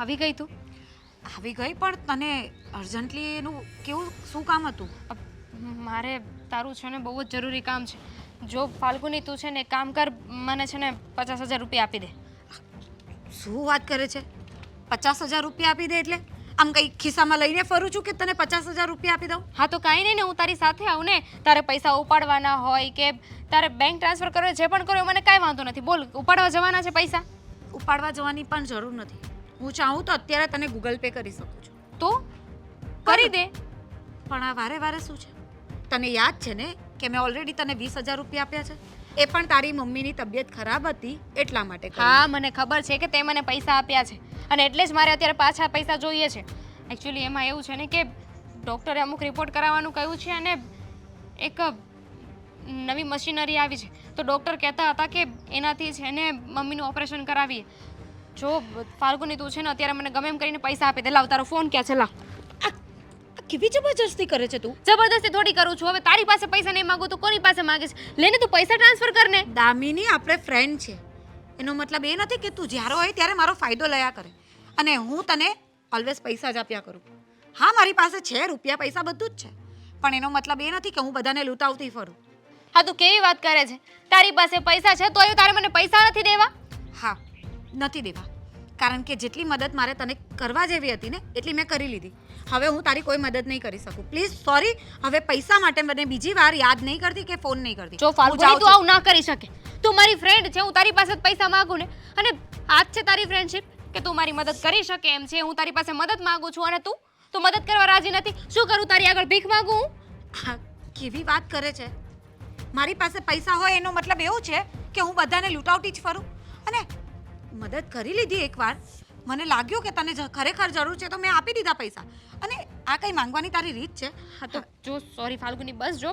આવી ગઈ તું? આવી ગઈ પણ તને અર્જન્ટલી એનું કેવું શું કામ હતું? મારે તારું છે ને બહુ જ જરૂરી કામ છે. જો ફાલ્ગુની તું છે ને એક કામ કર, મને છે ને 50,000 રૂપિયા આપી દે. શું વાત કરે છે? 50,000 રૂપિયા આપી દે એટલે આમ કઈ ખિસ્સામાં લઈને ફરું છું કે તને 50,000 રૂપિયા આપી દઉં? હા તો કાંઈ નહીં ને, હું તારી સાથે આવું ને. તારે પૈસા ઉપાડવાના હોય કે તારે બેંક ટ્રાન્સફર કરવો હોય, જે પણ કરવું હોય મને કાંઈ વાંધો નથી. બોલ, ઉપાડવા જવાના છે પૈસા? ઉપાડવા જવાની પણ જરૂર નથી. હું ચાહું તો અત્યારે તને ગૂગલ પે કરી શકું છું. તો કરી દે. પણ આ વારે વારે શું છે? તને યાદ છે ને કે મેં ઓલરેડી તને 20,000 રૂપિયા આપ્યા છે? એ પણ તારી મમ્મીની તબિયત ખરાબ હતી એટલા માટે કર્યું. હા, મને ખબર છે કે તે મને પૈસા આપ્યા છે અને એટલે જ મારે અત્યારે પાછા પૈસા જોઈએ છે. એકચ્યુઅલી એમાં એવું છે ને કે ડૉક્ટરે અમુક રિપોર્ટ કરાવવાનું કહ્યું છે અને એક નવી મશીનરી આવી છે. તો ડૉક્ટર કહેતા હતા કે એનાથી છે ને મમ્મીનું ઓપરેશન કરાવીએ. જો ફાલ્ગુની તું છે ને અત્યારે મને ગમે એમ કરીને પૈસા આપી દે. લાવ, તારો ફોન ક્યાં છે? લાવ. આ કેવી જબરજસ્તી કરે છે તું? જબરદસ્તી થોડી કરું છું. હવે તારી પાસે પૈસા નહીં માંગુ તો કોની પાસે માંગીશ? લેને, તું પૈસા ટ્રાન્સફર કર ને. દામિની, આપણે ફ્રેન્ડ છે. એનો મતલબ એ નથી કે તું જ્યારે હોય ત્યારે મારો ફાયદો લયા કરે અને હું તને ઓલવેઝ પૈસા જ આપ્યા કરું. હા, મારી પાસે છે રૂપિયા પૈસા બધું જ છે, પણ એનો મતલબ એ નથી કે હું બધાને લૂંટાવતી ફરું. હા, તું કેવી વાત કરે છે? તારી પાસે પૈસા છે તોય તારે મને પૈસા નથી દેવા? હા, નથી દેવા, કારણ કે જેટલી મદદ મારે તને કરવા જેવી હતી ને એટલી મેં કરી લીધી. હવે હું તારી કોઈ મદદ નહીં કરી શકું. Please sorry. હવે પૈસા માટે મને બીજી વાર યાદ નહીં કરતી કે ફોન નહીં કરતી. જો ફાલ્ગુની તું આવું ના કરી શકે. તું મારી ફ્રેન્ડ છે, હું તારી પાસે પૈસા માંગુ ને, અને આજ છે તારી ફ્રેન્ડશિપ કે તું મારી મદદ કરી શકે એમ છે. હું તારી પાસે મદદ માંગુ છું અને તું મદદ કરવા રાજી નથી. શું કરું? તારી આગળ ભીખ માંગુ હું? હા, કેવી વાત કરે છે? મારી પાસે પૈસા હોય એનો મતલબ એવું છે કે હું બધાને લૂંટાવતી જ ફરું? અને મદદ કરી લીધી એકવાર, મને લાગ્યું કે તને ખરેખર જરૂર છે તો મેં આપી દીધા પૈસા. અને આ કઈ માંગવાની તારી રીત છે? હા તો જો સોરી ફાલ્ગુની, બસ જો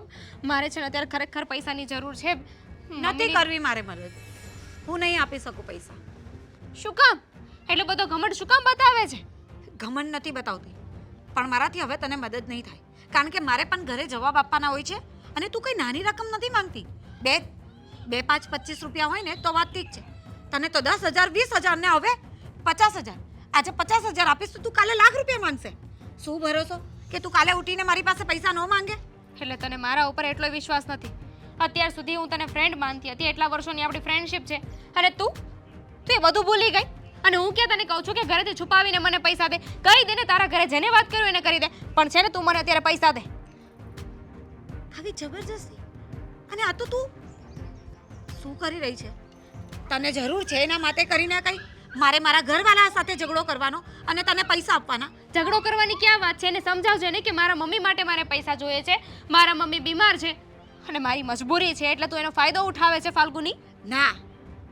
મારે છે ને અત્યારે ખરેખર પૈસાની જરૂર છે. નથી કરવી મારે મદદ. હું નહીં આપી શકું પૈસા. શું કામ? એટલો બધો ઘમંડ શું કામ બતાવે છે? ઘમંડ નથી બતાવતી, પણ મારાથી હવે તને મદદ નહીં થાય, કારણ કે મારે પણ ઘરે જવાબ આપવાના હોય છે અને તું કઈ નાની રકમ નથી માંગતી. બે 5, 25 રૂપિયા હોય ને તો વાત ઠીક છે. તને તો 10,000, 20,000 ને હવે 50,000. આજે 50,000 આપીશ તો તું કાલે લાખ રૂપિયા માંગશે. શું ભરોસો કે તું કાલે ઉઠીને મારી પાસે પૈસા ન માંગે? એટલે તને મારા ઉપર એટલો વિશ્વાસ નથી. અત્યાર સુધી હું તને ફ્રેન્ડ માનતી હતી, એટલા વર્ષોની આપણી ફ્રેન્ડશિપ છે, અને તું એ બધું ભૂલી ગઈ. અને હું ક્યાં તને કહું છું કે ઘરેથી છુપાવીને મને પૈસા દે? કહી દે ને, તારા ઘરે જેને વાત કર્યું એને કરી દે. પણ છે ને તું મને અત્યારે પૈસા દે. આવી જબરજસ્તી! અને આ તો તું શું કરી રહી છે? તને જરૂર છે એના માટે કરીને કઈ મારે મારા ઘરવાળા સાથે ઝઘડો કરવાનો અને તને પૈસા આપવાના? ઝઘડો કરવાની ક્યાં વાત છે? એને સમજાવજે ને કે મારા મમ્મી માટે મારે પૈસા જોઈએ છે. મારા મમ્મી બીમાર છે અને મારી મજબૂરી છે, એટલે તું એનો ફાયદો ઉઠાવે છે ફાલ્ગુની. ના,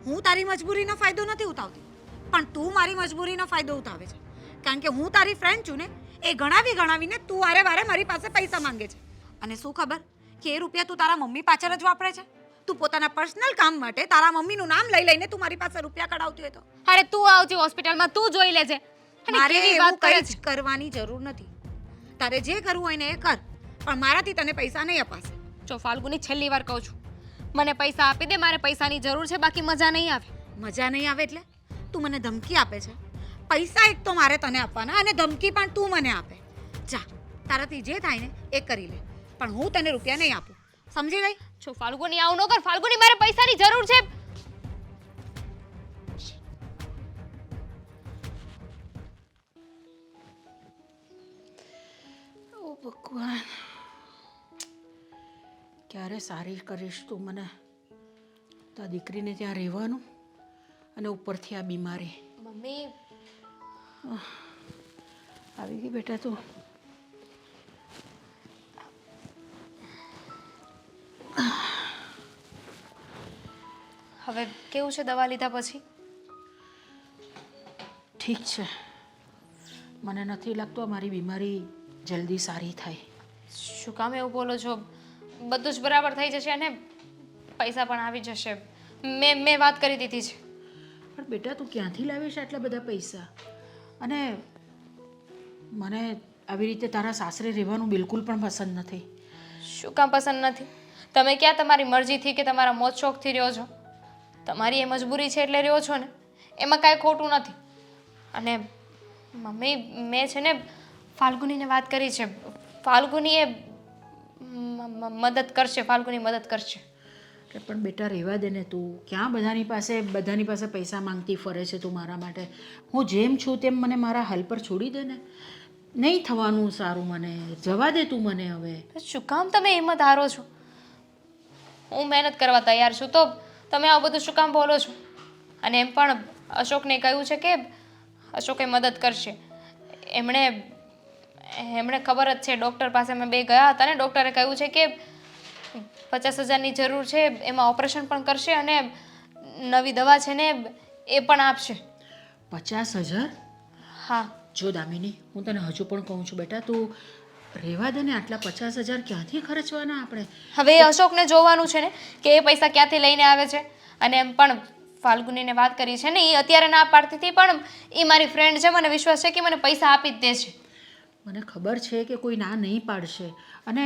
હું તારી મજબૂરીનો ફાયદો નથી ઉઠાવતી, પણ તું મારી મજબૂરીનો ફાયદો ઉઠાવે છે. કારણ કે હું તારી ફ્રેન્ડ છું ને, એ ગણાવીને તું વારે વારે મારી પાસે પૈસા માંગે છે. અને શું ખબર કે એ રૂપિયા તું તારા મમ્મી પાછળ જ વાપરે છે? તું પોતાના પર્સનલ કામ માટે તારા મમ્મીનું નામ લઈને તું મારી પાસે રૂપિયા કઢાવતી હોય તો? અરે તું આવજે હોસ્પિટલમાં, તું જોઈ લેજે. અને મારે કેવી એવું વાત કરે કંઈ છે? જ કરવાની જરૂર નથી. તારે જે કરવું હોય ને એ કર, પણ મારાથી તને પૈસા નહીં અપાશે. જો ફાલ્ગુની, છેલ્લી વાર કહું છું, મને પૈસા આપી દે. મારે પૈસાની જરૂર છે, બાકી મજા નહીં આવે. મજા નહીં આવે એટલે? તું મને ધમકી આપે છે? પૈસા એક તો મારે તને આપવાના અને ધમકી પણ તું મને આપે. જા, તારાથી જે થાય ને એ કરી લે, પણ હું તને રૂપિયા નહીં આપું. સમજી ગઈ? જો ફાલ્ગુની, આવું ન કર. ફાલ્ગુની, મારે પૈસાની જરૂર છે. ઓ ભગવાન, ક્યારે સારી કરીશ તું મને? તા દીકરીને ત્યાં રહેવાનું અને ઉપરથી આ બીમારી. મમ્મી, આવી ગઈ બેટા તું? હવે કેવું છે દવા લીધા પછી? ઠીક છે. મને નથી લાગતું આ મારી બીમારી જલ્દી સારી થાય. શું કામ એવું બોલો છો? બધું જ બરાબર થઈ જશે અને પૈસા પણ આવી જશે. મેં વાત કરી દીધી છે. પણ બેટા તું ક્યાંથી લાવીશ આટલા બધા પૈસા? અને મને આવી રીતે તારા સાસરે રહેવાનું બિલકુલ પણ પસંદ નથી. શું કામ પસંદ નથી? તમે ક્યાં તમારી મરજીથી કે તમારા મોજ શોખથી રહ્યો છો? તમારી એ મજબૂરી છે એટલે રહ્યો છો ને, એમાં કાંઈ ખોટું નથી. અને મમ્મી મેં છે ને ફાલ્ગુનીને વાત કરી છે. ફાલ્ગુની એ મદદ કરશે. ફાલ્ગુની મદદ કરશે. અરે પણ બેટા રહેવા દે ને, તું ક્યાં બધાની પાસે પૈસા માંગતી ફરે છે તું મારા માટે? હું જેમ છું તેમ મને મારા હાલ પર છોડી દે ને. નહીં થવાનું સારું મને. જવા દે તું મને હવે. શું કામ તમે હિંમત હારો છો? હું મહેનત કરવા તૈયાર છું તો તમે આવું બધું શું કામ બોલો છો? અને એમ પણ અશોકને કહ્યું છે કે અશોકે મદદ કરશે. એમણે ખબર જ છે, ડૉક્ટર પાસે અમે બે ગયા હતા ને, ડૉક્ટરે કહ્યું છે કે 50,000ની જરૂર છે, એમાં ઓપરેશન પણ કરશે અને નવી દવા છે ને એ પણ આપશે. 50,000? હા. જો દામિની, હું તને હજુ પણ કહું છું બેટા, તું રહેવા દે ને. આટલા 50,000 ક્યાંથી ખર્ચવાના આપણે? હવે એ અશોકને જોવાનું છે ને કે એ પૈસા ક્યાંથી લઈને આવે છે. અને એમ પણ ફાલ્ગુનીને વાત કરી છે ને, એ અત્યારે ના પાડતી હતી, પણ એ મારી ફ્રેન્ડ છે, મને વિશ્વાસ છે કે મને પૈસા આપી જ દે છે. મને ખબર છે કે કોઈ ના નહીં પાડશે અને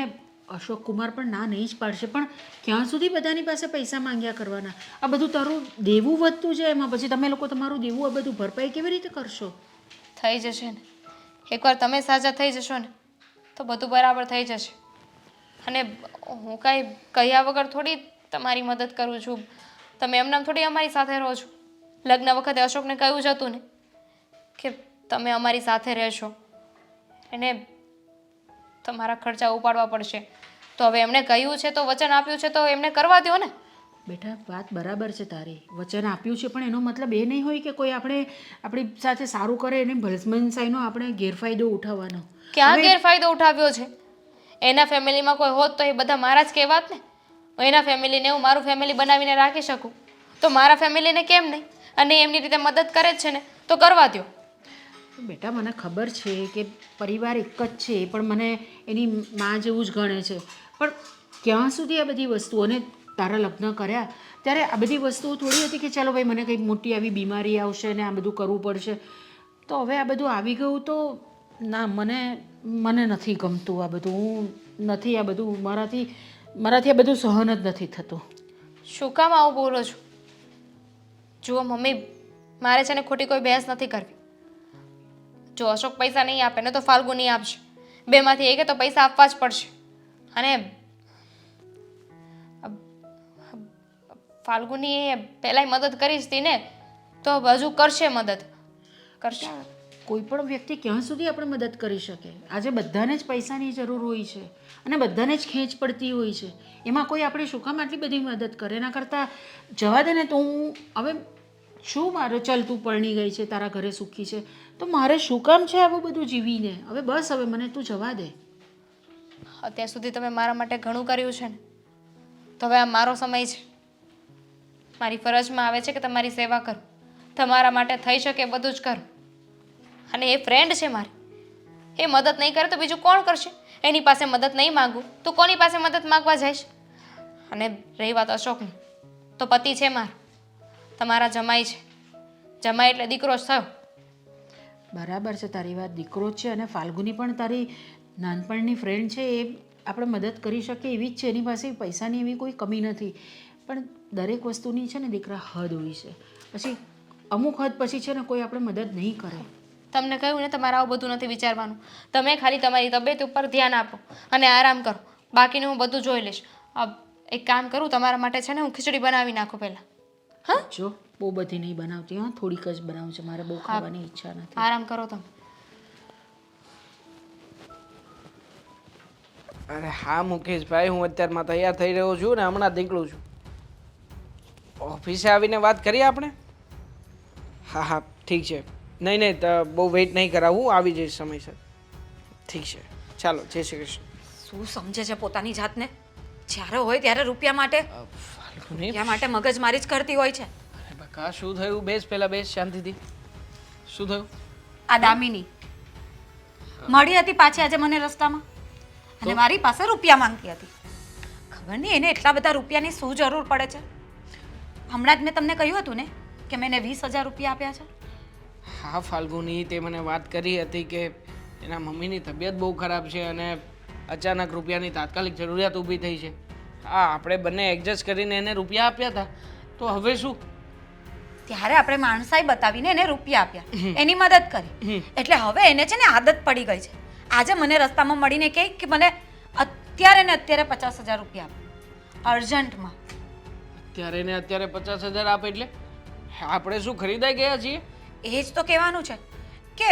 અશોક કુમાર પણ ના નહીં જ પાડશે, પણ ક્યાં સુધી બધાની પાસે પૈસા માંગ્યા કરવાના? આ બધું તારું દેવું વધતું જાય, એમાં પછી તમે લોકો તમારું દેવું આ બધું ભરપાઈ કેવી રીતે કરશો? થઈ જશે ને. એકવાર તમે સાજા થઈ જશો ને તો બધું બરાબર થઈ જશે. અને હું કાંઈ કહ્યા વગર થોડી તમારી મદદ કરું છું. તમે એમનામ થોડી અમારી સાથે રહો છો. લગ્ન વખતે અશોકને કહ્યું જ હતું ને કે તમે અમારી સાથે રહેશો. એને તમારા ખર્ચા ઉપાડવા પડશે. તો હવે એમણે કહ્યું છે તો વચન આપ્યું છે તો એમને કરવા દો ને. બેટા, વાત બરાબર છે તારી. વચન આપ્યું છે પણ એનો મતલબ એ નહીં હોય કે કોઈ આપણી સાથે સારું કરે એને ભલમનસાઈનો આપણે ગેરફાયદો ઉઠાવવાનો. ક્યાં ગેરફાયદો ઉઠાવ્યો છે? એના ફેમિલીમાં કોઈ હોત તો એ બધા મારા જ કહેવાત ને. એના ફેમિલીને હું મારું ફેમિલી બનાવીને રાખી શકું તો મારા ફેમિલીને કેમ નહીં? અને એમની રીતે મદદ કરે જ છે ને તો કરવા દો. બેટા, મને ખબર છે કે પરિવાર એક જ છે, પણ મને એની માં જેવું જ ગણે છે. પણ ક્યાં સુધી આ બધી વસ્તુઓને તારા લગ્ન કર્યા ત્યારે આ બધી વસ્તુઓ થોડી હતી કે ચાલો ભાઈ મને કંઈક મોટી આવી બીમારી આવશે ને આ બધું કરવું પડશે. તો હવે આ બધું આવી ગયું તો ના, મને નથી ગમતું આ બધું. હું નથી, આ બધું મારાથી આ બધું સહન જ નથી થતું. શું કામ આવું બોલો છો? જુઓ મમ્મી, મારે છે ને ખોટી કોઈ બહેસ નથી કરવી. જો અશોક પૈસા નહીં આપે ને તો ફાલ્ગુની આપશે. બેમાંથી એકે તો પૈસા આપવા જ પડશે. અને ફાલ્ગુનીએ પહેલાંય મદદ કરી જ હતી ને તો હજુ કરશે. મદદ કરશે. કોઈ પણ વ્યક્તિ ક્યાં સુધી આપણે મદદ કરી શકે? આજે બધાને જ પૈસાની જરૂર હોય છે અને બધાને જ ખેંચ પડતી હોય છે. એમાં કોઈ આપણે શું કામ આટલી બધી મદદ કરે? એના કરતાં જવા દે ને. તો હું હવે શું, મારો ચાલ તું પરણી ગઈ છે, તારા ઘરે સુખી છે, તો મારે શું કામ છે આવું બધું જીવીને? હવે બસ, હવે મને તું જવા દે. અત્યાર સુધી તમે મારા માટે ઘણું કર્યું છે ને, તો હવે આ મારો સમય છે. મારી ફરજમાં આવે છે કે તમારી સેવા કરું, તમારા માટે થઈ શકે બધું જ કરું. અને એ ફ્રેન્ડ છે મારી, એ મદદ નહીં કરે તો બીજું કોણ કરશે? એની પાસે મદદ નહીં માગું તો કોની પાસે મદદ માગવા જઈશ? અને રહી વાત અશોકની, તો પતિ છે મારો, તમારા જમાઈ છે. જમાઈ એટલે દીકરો જ થયો. બરાબર છે તારી વાત, દીકરો જ છે. અને ફાલ્ગુની પણ તારી નાનપણની ફ્રેન્ડ છે. એ આપણે મદદ કરી શકીએ એવી જ છે. એની પાસે પૈસાની એવી કોઈ કમી નથી. પણ દરેક વસ્તુની છે ને દીકરા હદ હોય છે. પછી અમુક હદ પછી છે ને કોઈ આપણે મદદ નહીં કરે. તમને કહ્યું ને, તમારે આવું બધું નથી વિચારવાનું. તમે ખાલી તમારી તબિયત ઉપર ધ્યાન આપો અને આરામ કરો. બાકીનું હું બધું જોઈ લઈશ. એક કામ કરું, તમારા માટે છે ને હું ખીચડી બનાવી નાખું પહેલાં. હા, જો બહુ બધી નહીં બનાવતી. હા, થોડીક જ બનાવું છે. મારે બહુ ખાવાની ઈચ્છા નથી. આરામ કરો તમે. અરે હા મુકેશભાઈ, હું અત્યારમાં તૈયાર થઈ રહ્યો છું ને હમણાં જ નીકળું છું. ઓફિસે આવીને વાત કરીએ આપણે? હા હા, ઠીક છે. નહીં તો બહુ વેઇટ નહીં કરાવું, આવી જઈશ સમયસર. ઠીક છે, ચાલો, જય શ્રી કૃષ્ણ. શું સમજે છે પોતાની જાતને? જ્યારે હોય ત્યારે રૂપિયા માટે મગજમારી જ કરતી હોય છે. અરે બકા, શું થયું? બેસ, પહેલા બેસ શાંતિથી. શું થયું? આ દામિની મળી હતી પાછી આજે મને રસ્તામાં અને મારી પાસે રૂપિયા માંગતી હતી. ખબર નહીં એને એટલા બધા રૂપિયાની શું જરૂર પડે છે. હમણાં જ મેં તમને કહ્યું હતું ને કે મેં એને 20,000 રૂપિયા આપ્યા છે. હા ફાલ્ગુની, તે મને વાત કરી હતી કે એના મમ્મીની તબિયત બહુ ખરાબ છે અને અચાનક રૂપિયાની તાત્કાલિક જરૂરિયાત ઊભી થઈ છે. હા, આપણે બંને એડજસ્ટ કરીને એને રૂપિયા આપ્યા હતા. તો હવે શું? ત્યારે આપણે માણસાઈ બતાવીને એને રૂપિયા આપ્યા, એની મદદ કરી. એટલે હવે એને છે ને આદત પડી ગઈ છે. આજે મને રસ્તામાં મળીને કહે કે મને અત્યારે ને અત્યારે 50,000 રૂપિયા આપો, અર્જન્ટમાં. અત્યારે ને અત્યારે 50,000 આપે એટલે આપણે શું ખરીદાઈ ગયા છીએ? એ જ તો કહેવાનું છે કે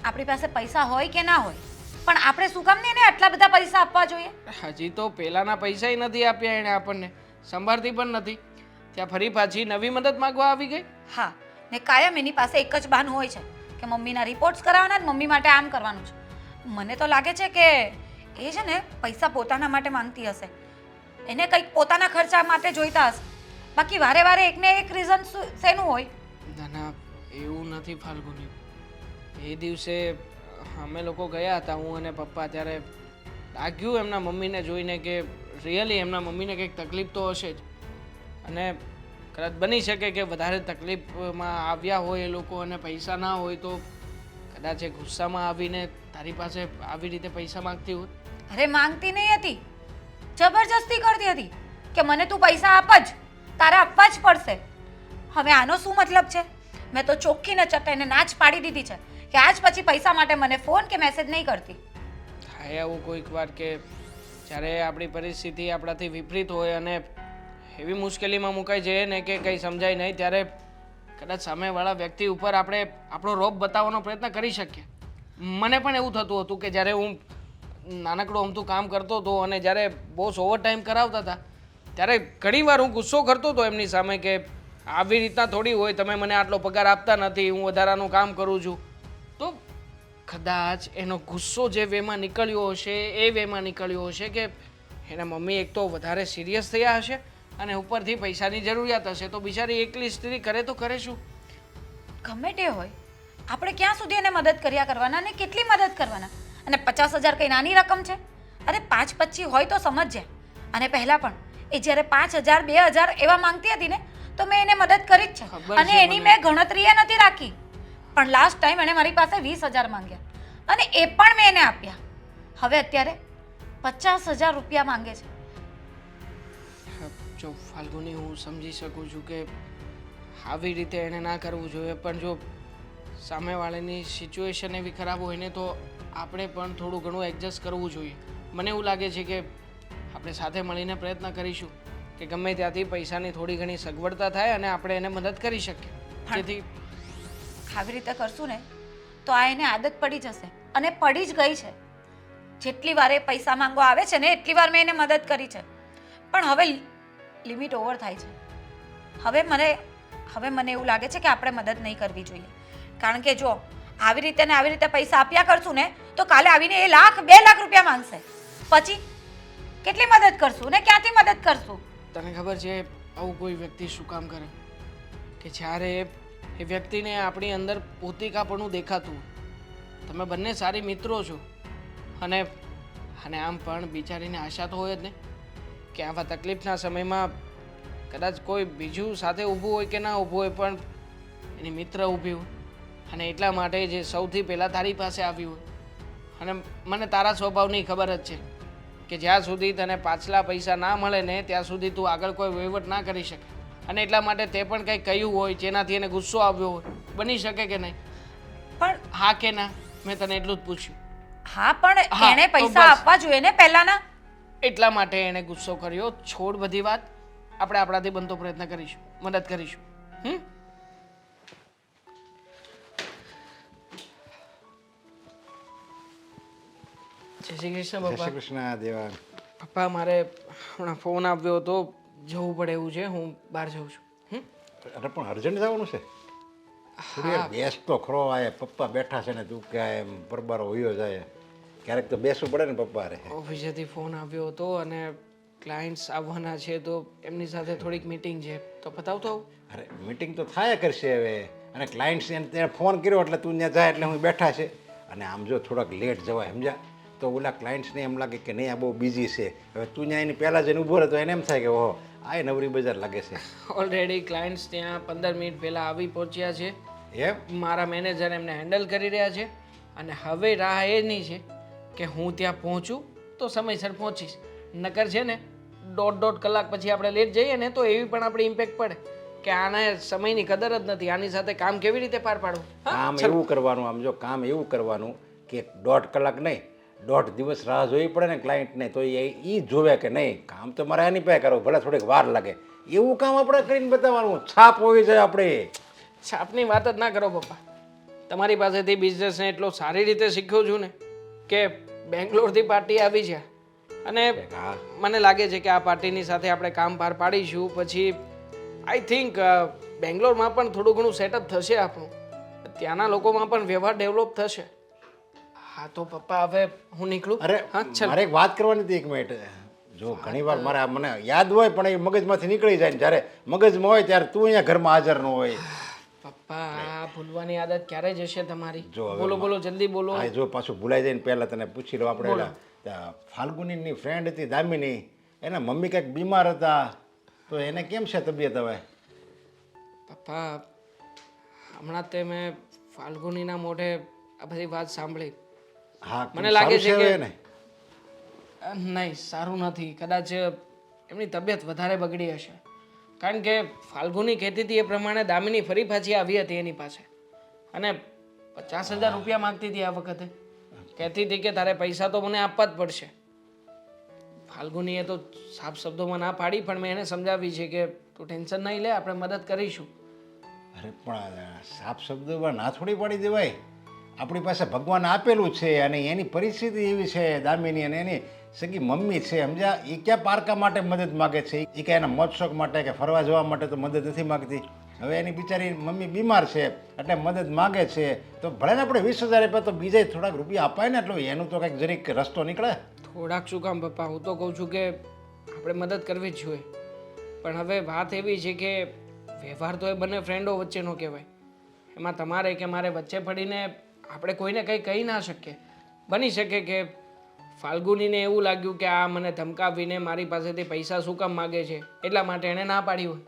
આપણી પાસે પૈસા હોય કે ના હોય, પણ આપણે શું કામ ને એને આટલા બધા પૈસા આપવા જોઈએ? હજી તો પહેલાના પૈસા નથી આપ્યા એણે આપણને, સંભાળતી પણ નથી, ત્યાં ફરી પાછી નવી મદદ માંગવા આવી ગઈ. હા, ને કાયમ એની પાસે એક જ બહાનું હોય છે કે મમ્મીના રિપોર્ટ્સ કરાવવાના, મમ્મી માટે આમ કરવાનું છે. મને તો લાગે છે કે એ છે ને પૈસા પોતાના માટે માંગતી હશે, એને કંઈક પોતાના ખર્ચા માટે જોઈતા હશે. બાકી વારે વારે એકને એક રીઝન શેનું હોય? ના ના, એવું નથી ફાલ્ગુની. એ દિવસે અમે લોકો ગયા હતા, હું અને પપ્પા, ત્યારે લાગ્યું એમના મમ્મીને જોઈને કે રિયલી એમના મમ્મીને કંઈક તકલીફ તો હશે જ, અને કદાચ બની શકે કે વધારે તકલીફમાં આવ્યા હોય એ લોકો અને પૈસા ના હોય તો કદાચ એ ગુસ્સામાં આવીને તારી પાસે આવી રીતે પૈસા માંગતી હોય. અરે માંગતી નહીં હતી, જબરજસ્તી કરતી હતી કે મને તું પૈસા આપ જ, તારે આપવા જ પડશે. હવે આનો શું મતલબ છે? મેં તો ચોખ્ખી ને ચટાઈને ના જ પાડી દીધી છે કે આજ પછી પૈસા માટે મને ફોન કે મેસેજ નહીં કરતી. થાય આવું કોઈક વાર કે જ્યારે આપણી પરિસ્થિતિ આપણાથી વિપરીત હોય અને એવી મુશ્કેલીમાં મુકાઈ જઈએ ને કે કંઈ સમજાય નહીં, ત્યારે કદાચ સામેવાળા વ્યક્તિ ઉપર આપણે આપણો રોબ બતાવવાનો પ્રયત્ન કરી શકીએ. મને પણ એવું થતું હતું કે જ્યારે હું નાનકડું અમથું કામ કરતો હતો અને જ્યારે બોસ ઓવર ટાઈમ કરાવતા હતા ત્યારે ઘણીવાર હું ગુસ્સો કરતો હતો એમની સામે કે આવી રીતના થોડી હોય, તમે મને આટલો પગાર આપતા નથી, હું વધારાનું કામ કરું છું. તો કદાચ એનો ગુસ્સો જે વેમાં નીકળ્યો હશે એ વેમાં નીકળ્યો હશે કે એના મમ્મી એક તો વધારે સિરિયસ થયા હશે અને ઉપરથી પૈસાની જરૂરિયાત હશે, તો બિચારી એકલી સ્ત્રી કરે તો કરે શું? ગમે તે હોય, આપણે ક્યાં સુધી એને મદદ કર્યા કરવાના ને કેટલી મદદ કરવાના? અને 50,000 કઈ નાની રકમ છે? અરે 5-25 હોય તો સમજજે. અને પહેલા પણ એ જ્યારે 5,000 2,000 એવા માંગતી હતી ને તો મેં એને મદદ કરી જ છે, ખબર અને છે એની મને. મેં ગણતરીએ નથી રાખી. પણ લાસ્ટ ટાઈમ એને મારી પાસે 20,000 માંગ્યા અને એ પણ મેં એને આપ્યા. હવે અત્યારે 50,000 રૂપિયા માંગે છે. જો ફાલ્ગુની, હું સમજી શકું છું કે આવી રીતે એને ના કરવું જોઈએ, પણ જો સામેવાળાની સિચ્યુએશન એવી ખરાબ હોય ને તો આપણે પણ થોડું ઘણું એડજસ્ટ કરવું જોઈએ. મને એવું લાગે છે કે આપણે સાથે મળીને પ્રયત્ન કરીશું કે ગમે ત્યાંથી પૈસાની થોડી ઘણી સગવડતા થાય અને આપણે એને મદદ કરી શકીએ, જેથી આવી રીતે કરશું ને તો આ એને આદત પડી જશે, અને પડી જ ગઈ છે. જેટલી વાર એ પૈસા માંગવા આવે છે ને એટલી વાર મેં એને મદદ કરી છે, પણ હવે લિમિટ ઓવર થાય છે. હવે મને એવું લાગે છે કે આપણે મદદ નહીં કરવી જોઈએ, કારણ કે જો આવી રીતે ને આવી રીતે પૈસા આપ્યા કરશું ને તો કાલે આવીને એ 1,00,000 2 લાખ રૂપિયા માંગશે. પછી કેટલી મદદ કરશું ને ક્યાંથી મદદ કરશું? તને ખબર છે આવું કોઈ વ્યક્તિ શું કામ કરે? કે જ્યારે એ વ્યક્તિને આપણી અંદર પોતિકાપણું દેખાતું હોય. તમે બંને સારી મિત્રો છો અને આમ પણ બિચારીને આશા તો હોય જ ને કે આવા તકલીફના સમયમાં કદાચ કોઈ બીજું સાથે ઊભું હોય કે ના ઊભું હોય પણ એની મિત્ર ઊભી હોય, અને એટલા માટે જે સૌથી પહેલાં તારી પાસે આવી હોય. અને મને તારા સ્વભાવની ખબર જ છે કે જ્યાં સુધી તને પાછલા પૈસા ના મળે ને ત્યાં સુધી તું આગળ કોઈ વહીવટ ના કરી શકે, અને એટલા માટે તે પણ કંઈ કહ્યું હોય જેનાથી એને ગુસ્સો આવ્યો હોય. બની શકે કે નહીં? પણ હા કે ના, મેં તને એટલું જ પૂછ્યું. હા, પણ હા, એને તો પૈસા બસ. આપવા જોઈએ ને પહેલાના. એટલા માટે એણે ગુસ્સો કર્યો. છોડ બધી વાત, આપણે આપણાથી બનતો પ્રયત્ન કરીશું, મદદ કરીશું. જય શ્રી કૃષ્ણ જય પપ્પા. શ્રી કૃષ્ણ દેવાંગ. પપ્પા, મારે હમણાં ફોન આવ્યો હતો, જવું પડે એવું છે, હું બહાર જઉં છું. અરે પણ અર્જન્ટ જવાનું છે? થોડી વાર બેસ તો ખરો. આ પપ્પા બેઠા છે ને તું કે એમ પરબારો હોયો જાય, ક્યારેક તો બેસવું પડે ને પપ્પા રે. ઓફિસેથી ફોન આવ્યો હતો અને ક્લાયન્ટ્સ આવવાના છે તો એમની સાથે થોડીક મીટિંગ છે, તો બતાવતો આવું. અરે મીટિંગ તો થાય કરશે હવે, અને ક્લાયન્ટ્સને તેને ફોન કર્યો એટલે તું ત્યાં જાય એટલે હું બેઠા છે. અને આમ જો થોડાક લેટ જવાય સમજ્યા, તો ઓલા ક્લાયન્ટ્સને એમ લાગે કે નહીં આ બહુ બિઝી છે. હવે તું ત્યાં એની પહેલાં જઈને ઊભો રહે તો એને એમ થાય કે ઓહો આ નવરી બજાર લાગે છે. ઓલરેડી ક્લાયન્ટ્સ ત્યાં 15 મિનિટ પહેલાં આવી પહોંચ્યા છે. એમ? મારા મેનેજર એમને હેન્ડલ કરી રહ્યા છે, અને હવે રાહ એની છે કે હું ત્યાં પહોંચું તો સમયસર પહોંચીશ. નકર છે ને 1.5 કલાક પછી આપણે લેટ જઈએ ને તો એવી પણ આપણી ઇમ્પેક્ટ પડે. કે આને સમયની કદર જ નથી, આની સાથે કામ કેવી રીતે પાર પાડવું? હા? કામ એવું કરવાનું, આમ જો કામ એવું કરવાનું કે 1.5 કલાક નહીં 1.5 દિવસ રાહ જોવી પડે ને ક્લાયન્ટને, તો એ જોવે કે નહીં કામ તો મારે આની પાસે કરવું, ભલે થોડીક વાર લાગે, એવું કામ આપણે કરીને બતાવવાનું, છાપ હોવી જોઈએ આપણે. છાપની વાત જ ના કરો પપ્પા. તમારી પાસેથી બિઝનેસને એટલો સારી રીતે શીખ્યો છું ને કે બેંગ્લોરથી પાર્ટી આવી છે અને હા. મને લાગે છે કે આ પાર્ટીની સાથે આપણે કામ પાર પાડીશું પછી આઈ થિંક બેંગ્લોરમાં પણ થોડું ઘણું સેટઅપ થશે આપણું, ત્યાંના લોકોમાં પણ વ્યવહાર ડેવલપ થશે. હા તો પપ્પા હવે હું નીકળું? અરે હા ચાલ. મારે એક વાત કરવાની હતી, એક મિનિટ. જો ઘણીવાર મારે મને યાદ હોય પણ એ મગજમાંથી નીકળી જાય ને જ્યારે મગજમાં હોય ત્યારે તું અહીંયા ઘરમાં હાજર ન હોય. પપ્પા આ ભૂલવાની આદત ક્યારે જશે તમારી? જો હવે બોલો બોલો જલ્દી બોલો. હા, જો પાછું ભૂલાઈ જાય ને પહેલાં તને પૂછી લો આપણે ફાલ્ગુનીની ફ્રેન્ડ હતી દામિની, એના મમ્મી કંઈક બીમાર હતા, તો એને કેમ છે તબિયત હવે? પપ્પા હમણાં તે મેં ફાલ્ગુનીના મોઢે આ બધી વાત સાંભળી. હા મને લાગે સારું છે કે હવે ને? નહીં સારું નથી, કદાચ એમની તબિયત વધારે બગડી હશે. કારણ કે ફાલ્ગુની કહેતી હતી એ પ્રમાણે દામિની ફરી પાછી આવી હતી એની પાસે અને 50,000 રૂપિયા માંગતી હતી આ વખતે. કહેતી હતી કે તારે પૈસા તો મને આપવા જ પડશે. ફાલ્ગુનીએ તો સાફ શબ્દોમાં ના પાડી, પણ મેં એને સમજાવી છે કે તું ટેન્શન નહીં લે, આપણે મદદ કરીશું. અરે પણ સાફ શબ્દોમાં ના થોડી પાડી દેવાય. આપણી પાસે ભગવાન આપેલું છે અને એની પરિસ્થિતિ એવી છે દામિની, અને એની સગી મમ્મી છે સમજ્યા, એ ક્યાં પારકા માટે મદદ માગે છે? એ ક્યાં એના મોજ શોખ માટે કે ફરવા જવા માટે તો મદદ નથી માગતી. હવે એની બિચારી મમ્મી બીમાર છે એટલે મદદ માગે છે, તો ભલે ને આપણે 20,000 આપ્યા તો બીજા થોડાક રૂપિયા અપાય ને, એટલે એનું તો કંઈક જરીક રસ્તો નીકળે. થોડાક શું કામ પપ્પા, હું તો કહું છું કે આપણે મદદ કરવી જ જોઈએ. પણ હવે વાત એવી છે કે વ્યવહાર તો એ બંને ફ્રેન્ડો વચ્ચેનો કહેવાય, એમાં તમારે કે મારે વચ્ચે પડીને આપણે કોઈને કંઈ કહી ના શકીએ. બની શકે કે ફાલ્ગુનીને એવું લાગ્યું કે આ મને ધમકાવીને મારી પાસેથી પૈસા શું કામ માગે છે, એટલા માટે એણે ના પાડી હોય.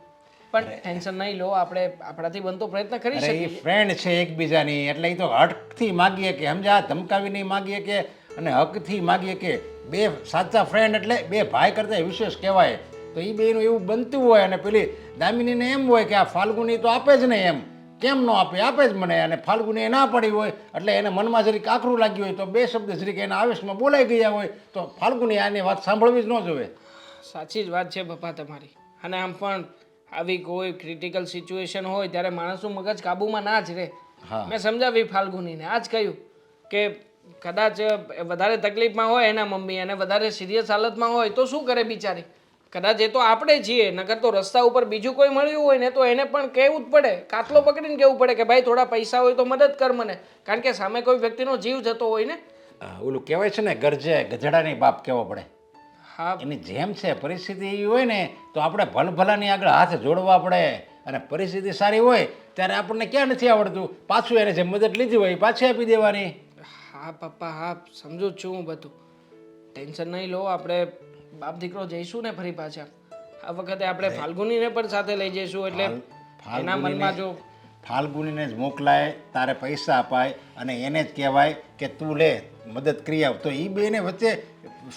પણ ટેન્શન નહીં લો, આપણે આપણાથી બનતો પ્રયત્ન કરી અરે એ શકીએ. ફ્રેન્ડ છે એકબીજાની, એટલે એ તો હકથી માગીએ કે સમજા, ધમકાવી નહીં માગીએ કે અને હકથી માગીએ કે બે સાચા ફ્રેન્ડ એટલે બે ભાઈ કરતાં વિશેષ કહેવાય. તો એ બેનું એવું બનતું હોય અને પેલી દામિનીને એમ હોય કે આ ફાલ્ગુની તો આપે જ નહીં, એમ કેમ ન આપે, આપે જ મને. અને ફાલ્ગુની ના પડી હોય એટલે એને મનમાં જરીક આકરું લાગ્યું હોય તો બે શબ્દ જરીક એના આવેશમાં બોલાઈ ગયા હોય તો ફાલ્ગુની આની વાત સાંભળવી જ ન જોવે. સાચી જ વાત છે પપ્પા તમારી. અને આમ પણ આવી કોઈ ક્રિટિકલ સિચ્યુએશન હોય ત્યારે માણસનું મગજ કાબૂમાં ના જ રહે. હા. મેં સમજાવી ફાલ્ગુનીને, આ જ કહ્યું કે કદાચ વધારે તકલીફમાં હોય એના મમ્મી અને વધારે સિરિયસ હાલતમાં હોય તો શું કરે બિચારી? કદાચ એ તો આપણે છીએ, નકર તો રસ્તા ઉપર બીજું કોઈ મળ્યું હોય ને તો એને પણ કહેવું જ પડે, કાટલો પકડીને કહેવું પડે કે ભાઈ થોડા પૈસા હોય તો મદદ કર મને, કારણ કે સામે કોઈ વ્યક્તિનો જીવ જતો હોય ને. ઓલું કહેવાય છે ને, ગરજે ગધેડાની બાપ કહેવો પડે. હા એની જેમ છે પરિસ્થિતિ એવી હોય ને તો આપણે ભલભલાની આગળ હાથ જોડવા પડે, અને પરિસ્થિતિ સારી હોય ત્યારે આપણને ક્યાં નથી આવડતું, પાછું એને જે મદદ લીધી હોય એ પાછી આપી દેવાની. હા પપ્પા, હા સમજુ જ છું હું બધું. ટેન્શન નહીં લો, આપણે બાપ દીકરો જઈશું ને ફરી પાછા. આ વખતે આપણે ફાલ્ગુનીને પણ સાથે લઈ જઈશું, એટલે એના મનમાં જો ફાલ્ગુનીને જ મોકલાય, તારે પૈસા અપાય અને એને જ કહેવાય કે તું લે મદદ કરી આવ, તો એ બેને વચ્ચે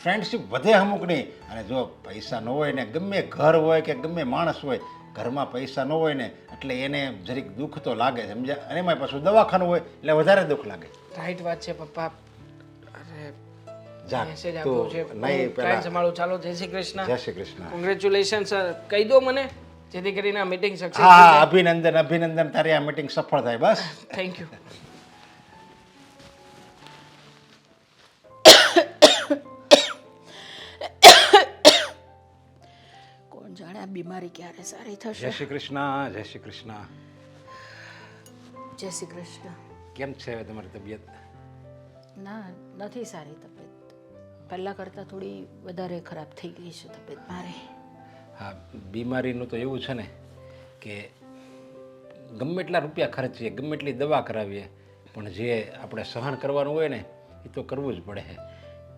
ફ્રેન્ડશીપ વધે અમુકની. અને જો પૈસા ન હોય ને, ગમે ઘર હોય કે ગમે માણસ હોય, ઘરમાં પૈસા ન હોય ને એટલે એને જરીક દુઃખ તો લાગે સમજ્યા, અને એમાં પાછું દવાખાનું હોય એટલે વધારે દુઃખ લાગે. રાઈટ વાત છે પપ્પા. અરે જા મેસેજ આપ્યો છે, તું નહીં ટાઈમ પેલા સંભાળો. ચાલો, જય શ્રી કૃષ્ણ. જય શ્રી કૃષ્ણ. કોંગ્રેચ્યુલેશન સર, કહી દો મને જેથી કરીને આ મીટિંગ સક્સેસ. હા, અભિનંદન અભિનંદન, તારી આ મીટિંગ સફળ થાય બસ. Thank you. કોણ જાણે આ બીમારી ક્યારે સારી થશે. જય શ્રી કૃષ્ણ. જય શ્રી કૃષ્ણ. જય શ્રી કૃષ્ણ. કેમ છે હવે તમારી તબિયત? ના, નથી સારી તબિયત, પહેલાં કરતાં થોડી વધારે ખરાબ થઈ ગઈ છે તબિયત મારી. હા, બીમારીનું તો એવું છે ને કે ગમે એટલા રૂપિયા ખર્ચીએ, ગમે એટલી દવા કરાવીએ, પણ જે આપણે સહન કરવાનું હોય ને એ તો કરવું જ પડે.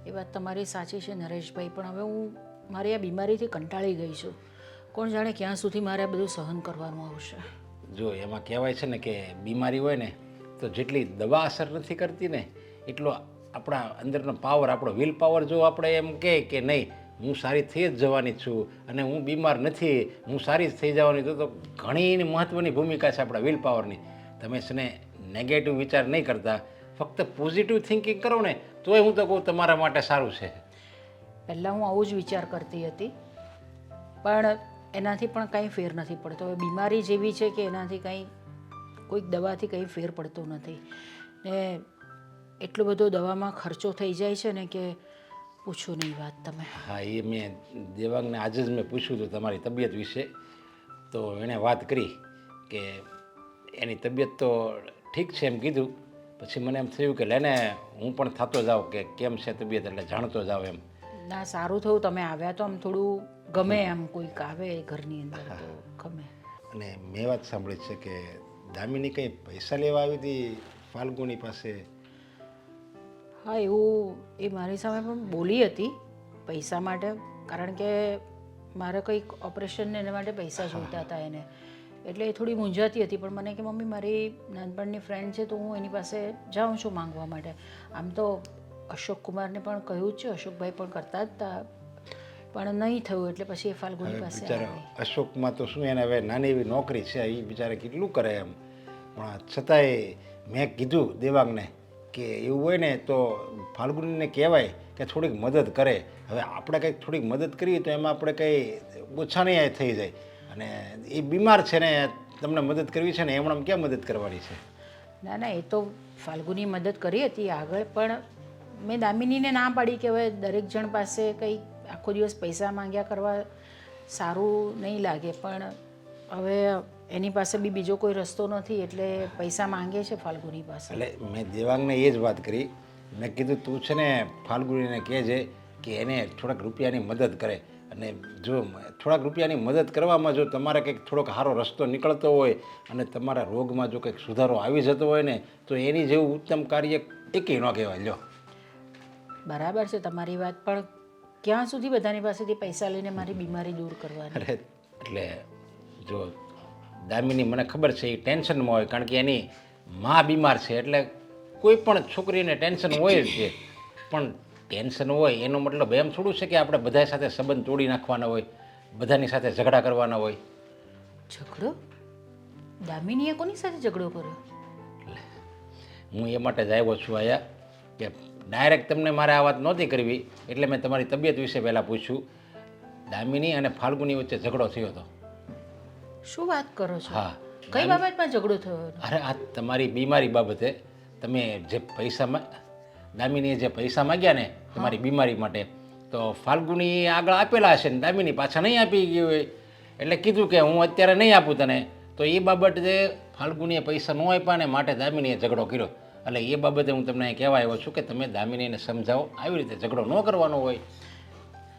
એ વાત તમારી સાચી છે નરેશભાઈ, પણ હવે હું મારી આ બીમારીથી કંટાળી ગઈ છું. કોણ જાણે ક્યાં સુધી મારે આ બધું સહન કરવાનું આવશે. જો એમાં કહેવાય છે ને કે બીમારી હોય ને તો જેટલી દવા અસર નથી કરતી ને એટલો આપણા અંદરનો પાવર, આપણો વિલ પાવર જો આપણે એમ કહે કે નહીં હું સારી થઈ જ જવાની છું અને હું બીમાર નથી, હું સારી જ થઈ જવાની, તો ઘણી એની મહત્ત્વની ભૂમિકા છે આપણા વિલ પાવરની. તમે છે ને નેગેટિવ વિચાર નહીં કરતા, ફક્ત પોઝિટિવ થિંકિંગ કરો ને તોય હું તો કહું તમારા માટે સારું છે. પહેલાં હું આવું જ વિચાર કરતી હતી, પણ એનાથી પણ કંઈ ફેર નથી પડતો. હવે બીમારી જેવી છે કે એનાથી કંઈ કોઈક દવાથી કંઈ ફેર પડતો નથી ને એટલો બધો દવામાં ખર્ચો થઈ જાય છે ને કે પૂછો નહીં વાત તમે. હા, એ મેં દેવાંગને આજે જ મેં પૂછ્યું હતું તમારી તબિયત વિશે, તો એણે વાત કરી કે એની તબિયત તો ઠીક છે એમ કીધું. પછી મને એમ થયું કે લેને હું પણ થતો જાઉં કે કેમ છે તબિયત, એટલે જાણતો જાઉં એમ. ના, સારું થયું તમે આવ્યા તો આમ થોડું ગમે, આમ કોઈક આવે ઘરની અંદર તો ગમે. અને મેં વાત સાંભળી છે કે દામિની કંઈ પૈસા લેવા આવી હતી ફાલ્ગુની પાસે. હા, એવું એ મારી સામે પણ બોલી હતી પૈસા માટે, કારણ કે મારે કંઈક ઓપરેશનને એના માટે પૈસા જોઈતા હતા એને, એટલે એ થોડી મૂંઝાતી હતી. પણ મને કે મમ્મી મારી નાનપણની ફ્રેન્ડ છે તો હું એની પાસે જાઉં છું માંગવા માટે. આમ તો અશોક કુમારને પણ કહ્યું જ છે, અશોકભાઈ પણ કરતા જ હતા, પણ નહીં થયું એટલે પછી એ ફાલ્ગુની પાસે બિચારા આવી. અશોકમાં તો શું, એને હવે નાની એવી નોકરી છે, એ બિચારે કેટલું કરે એમ. પણ છતાંય મેં કીધું દેવાંગને કે એવું હોય ને તો ફાલ્ગુનીને કહેવાય કે થોડીક મદદ કરે. હવે આપણે કંઈક થોડીક મદદ કરીએ તો એમાં આપણે કંઈ ઓછા નહીં થઈ જાય. અને એ બીમાર છે ને, તમને મદદ કરવી છે ને, એમણે ક્યાં મદદ કરવાની છે? ના ના, એ તો ફાલ્ગુની મદદ કરી હતી આગળ, પણ મેં દામિનીને ના પાડી કે હવે દરેક જણ પાસે કંઈ આખો દિવસ પૈસા માંગ્યા કરવા સારું નહીં લાગે. પણ હવે એની પાસે બી બીજો કોઈ રસ્તો નથી એટલે પૈસા માંગે છે ફાલ્ગુની પાસે. એટલે મેં દેવાંગને એ જ વાત કરી. મેં કીધું તું છે ને ફાલ્ગુનીને કહેજે કે એને થોડાક રૂપિયાની મદદ કરે, અને જો થોડાક રૂપિયાની મદદ કરવામાં જો તમારે કંઈક થોડોક સારો રસ્તો નીકળતો હોય અને તમારા રોગમાં જો કંઈક સુધારો આવી જતો હોય ને, તો એની જેવું ઉત્તમ કાર્ય એકેય ન કહેવાય. લ્યો, બરાબર છે તમારી વાત, પણ ક્યાં સુધી બધાની પાસેથી પૈસા લઈને મારી બીમારી દૂર કરવાની? અરે એટલે જો દામિની મને ખબર છે એ ટેન્શનમાં હોય, કારણ કે એની માં બીમાર છે, એટલે કોઈ પણ છોકરીને ટેન્શન હોય જ છે. પણ ટેન્શન હોય એનો મતલબ એમ થોડું છે કે આપણે બધા સાથે સંબંધ તોડી નાખવાના હોય, બધાની સાથે ઝઘડા કરવાના હોય. ઝઘડો? દામિનીએ કોની સાથે ઝઘડો કર્યો? હું એ માટે જ આવ્યો છું અહીંયા કે ડાયરેક્ટ તમને મારે આ વાત નહોતી કરવી, એટલે મેં તમારી તબિયત વિશે પહેલાં પૂછ્યું. દામિની અને ફાલ્ગુની વચ્ચે ઝઘડો થયો હતો. શું વાત કરો છો? હા. કઈ બાબતમાં ઝઘડો થયો? અરે આ તમારી બીમારી બાબતે. તમે જે પૈસા દામિનીએ જે પૈસા માગ્યા ને તમારી બીમારી માટે, તો ફાલ્ગુની આગળ આપેલા હશે ને દામિની પાછા નહીં આપી ગઈ હોય, એટલે કીધું કે હું અત્યારે નહીં આપું તને. તો એ બાબતે ફાલ્ગુનીએ પૈસા ન આપ્યા ને માટે દામિનીએ ઝઘડો કર્યો. એટલે એ બાબતે હું તમને કહેવા આવ્યો છું કે તમે દામિનીને સમજાવો, આવી રીતે ઝઘડો ન કરવાનો હોય.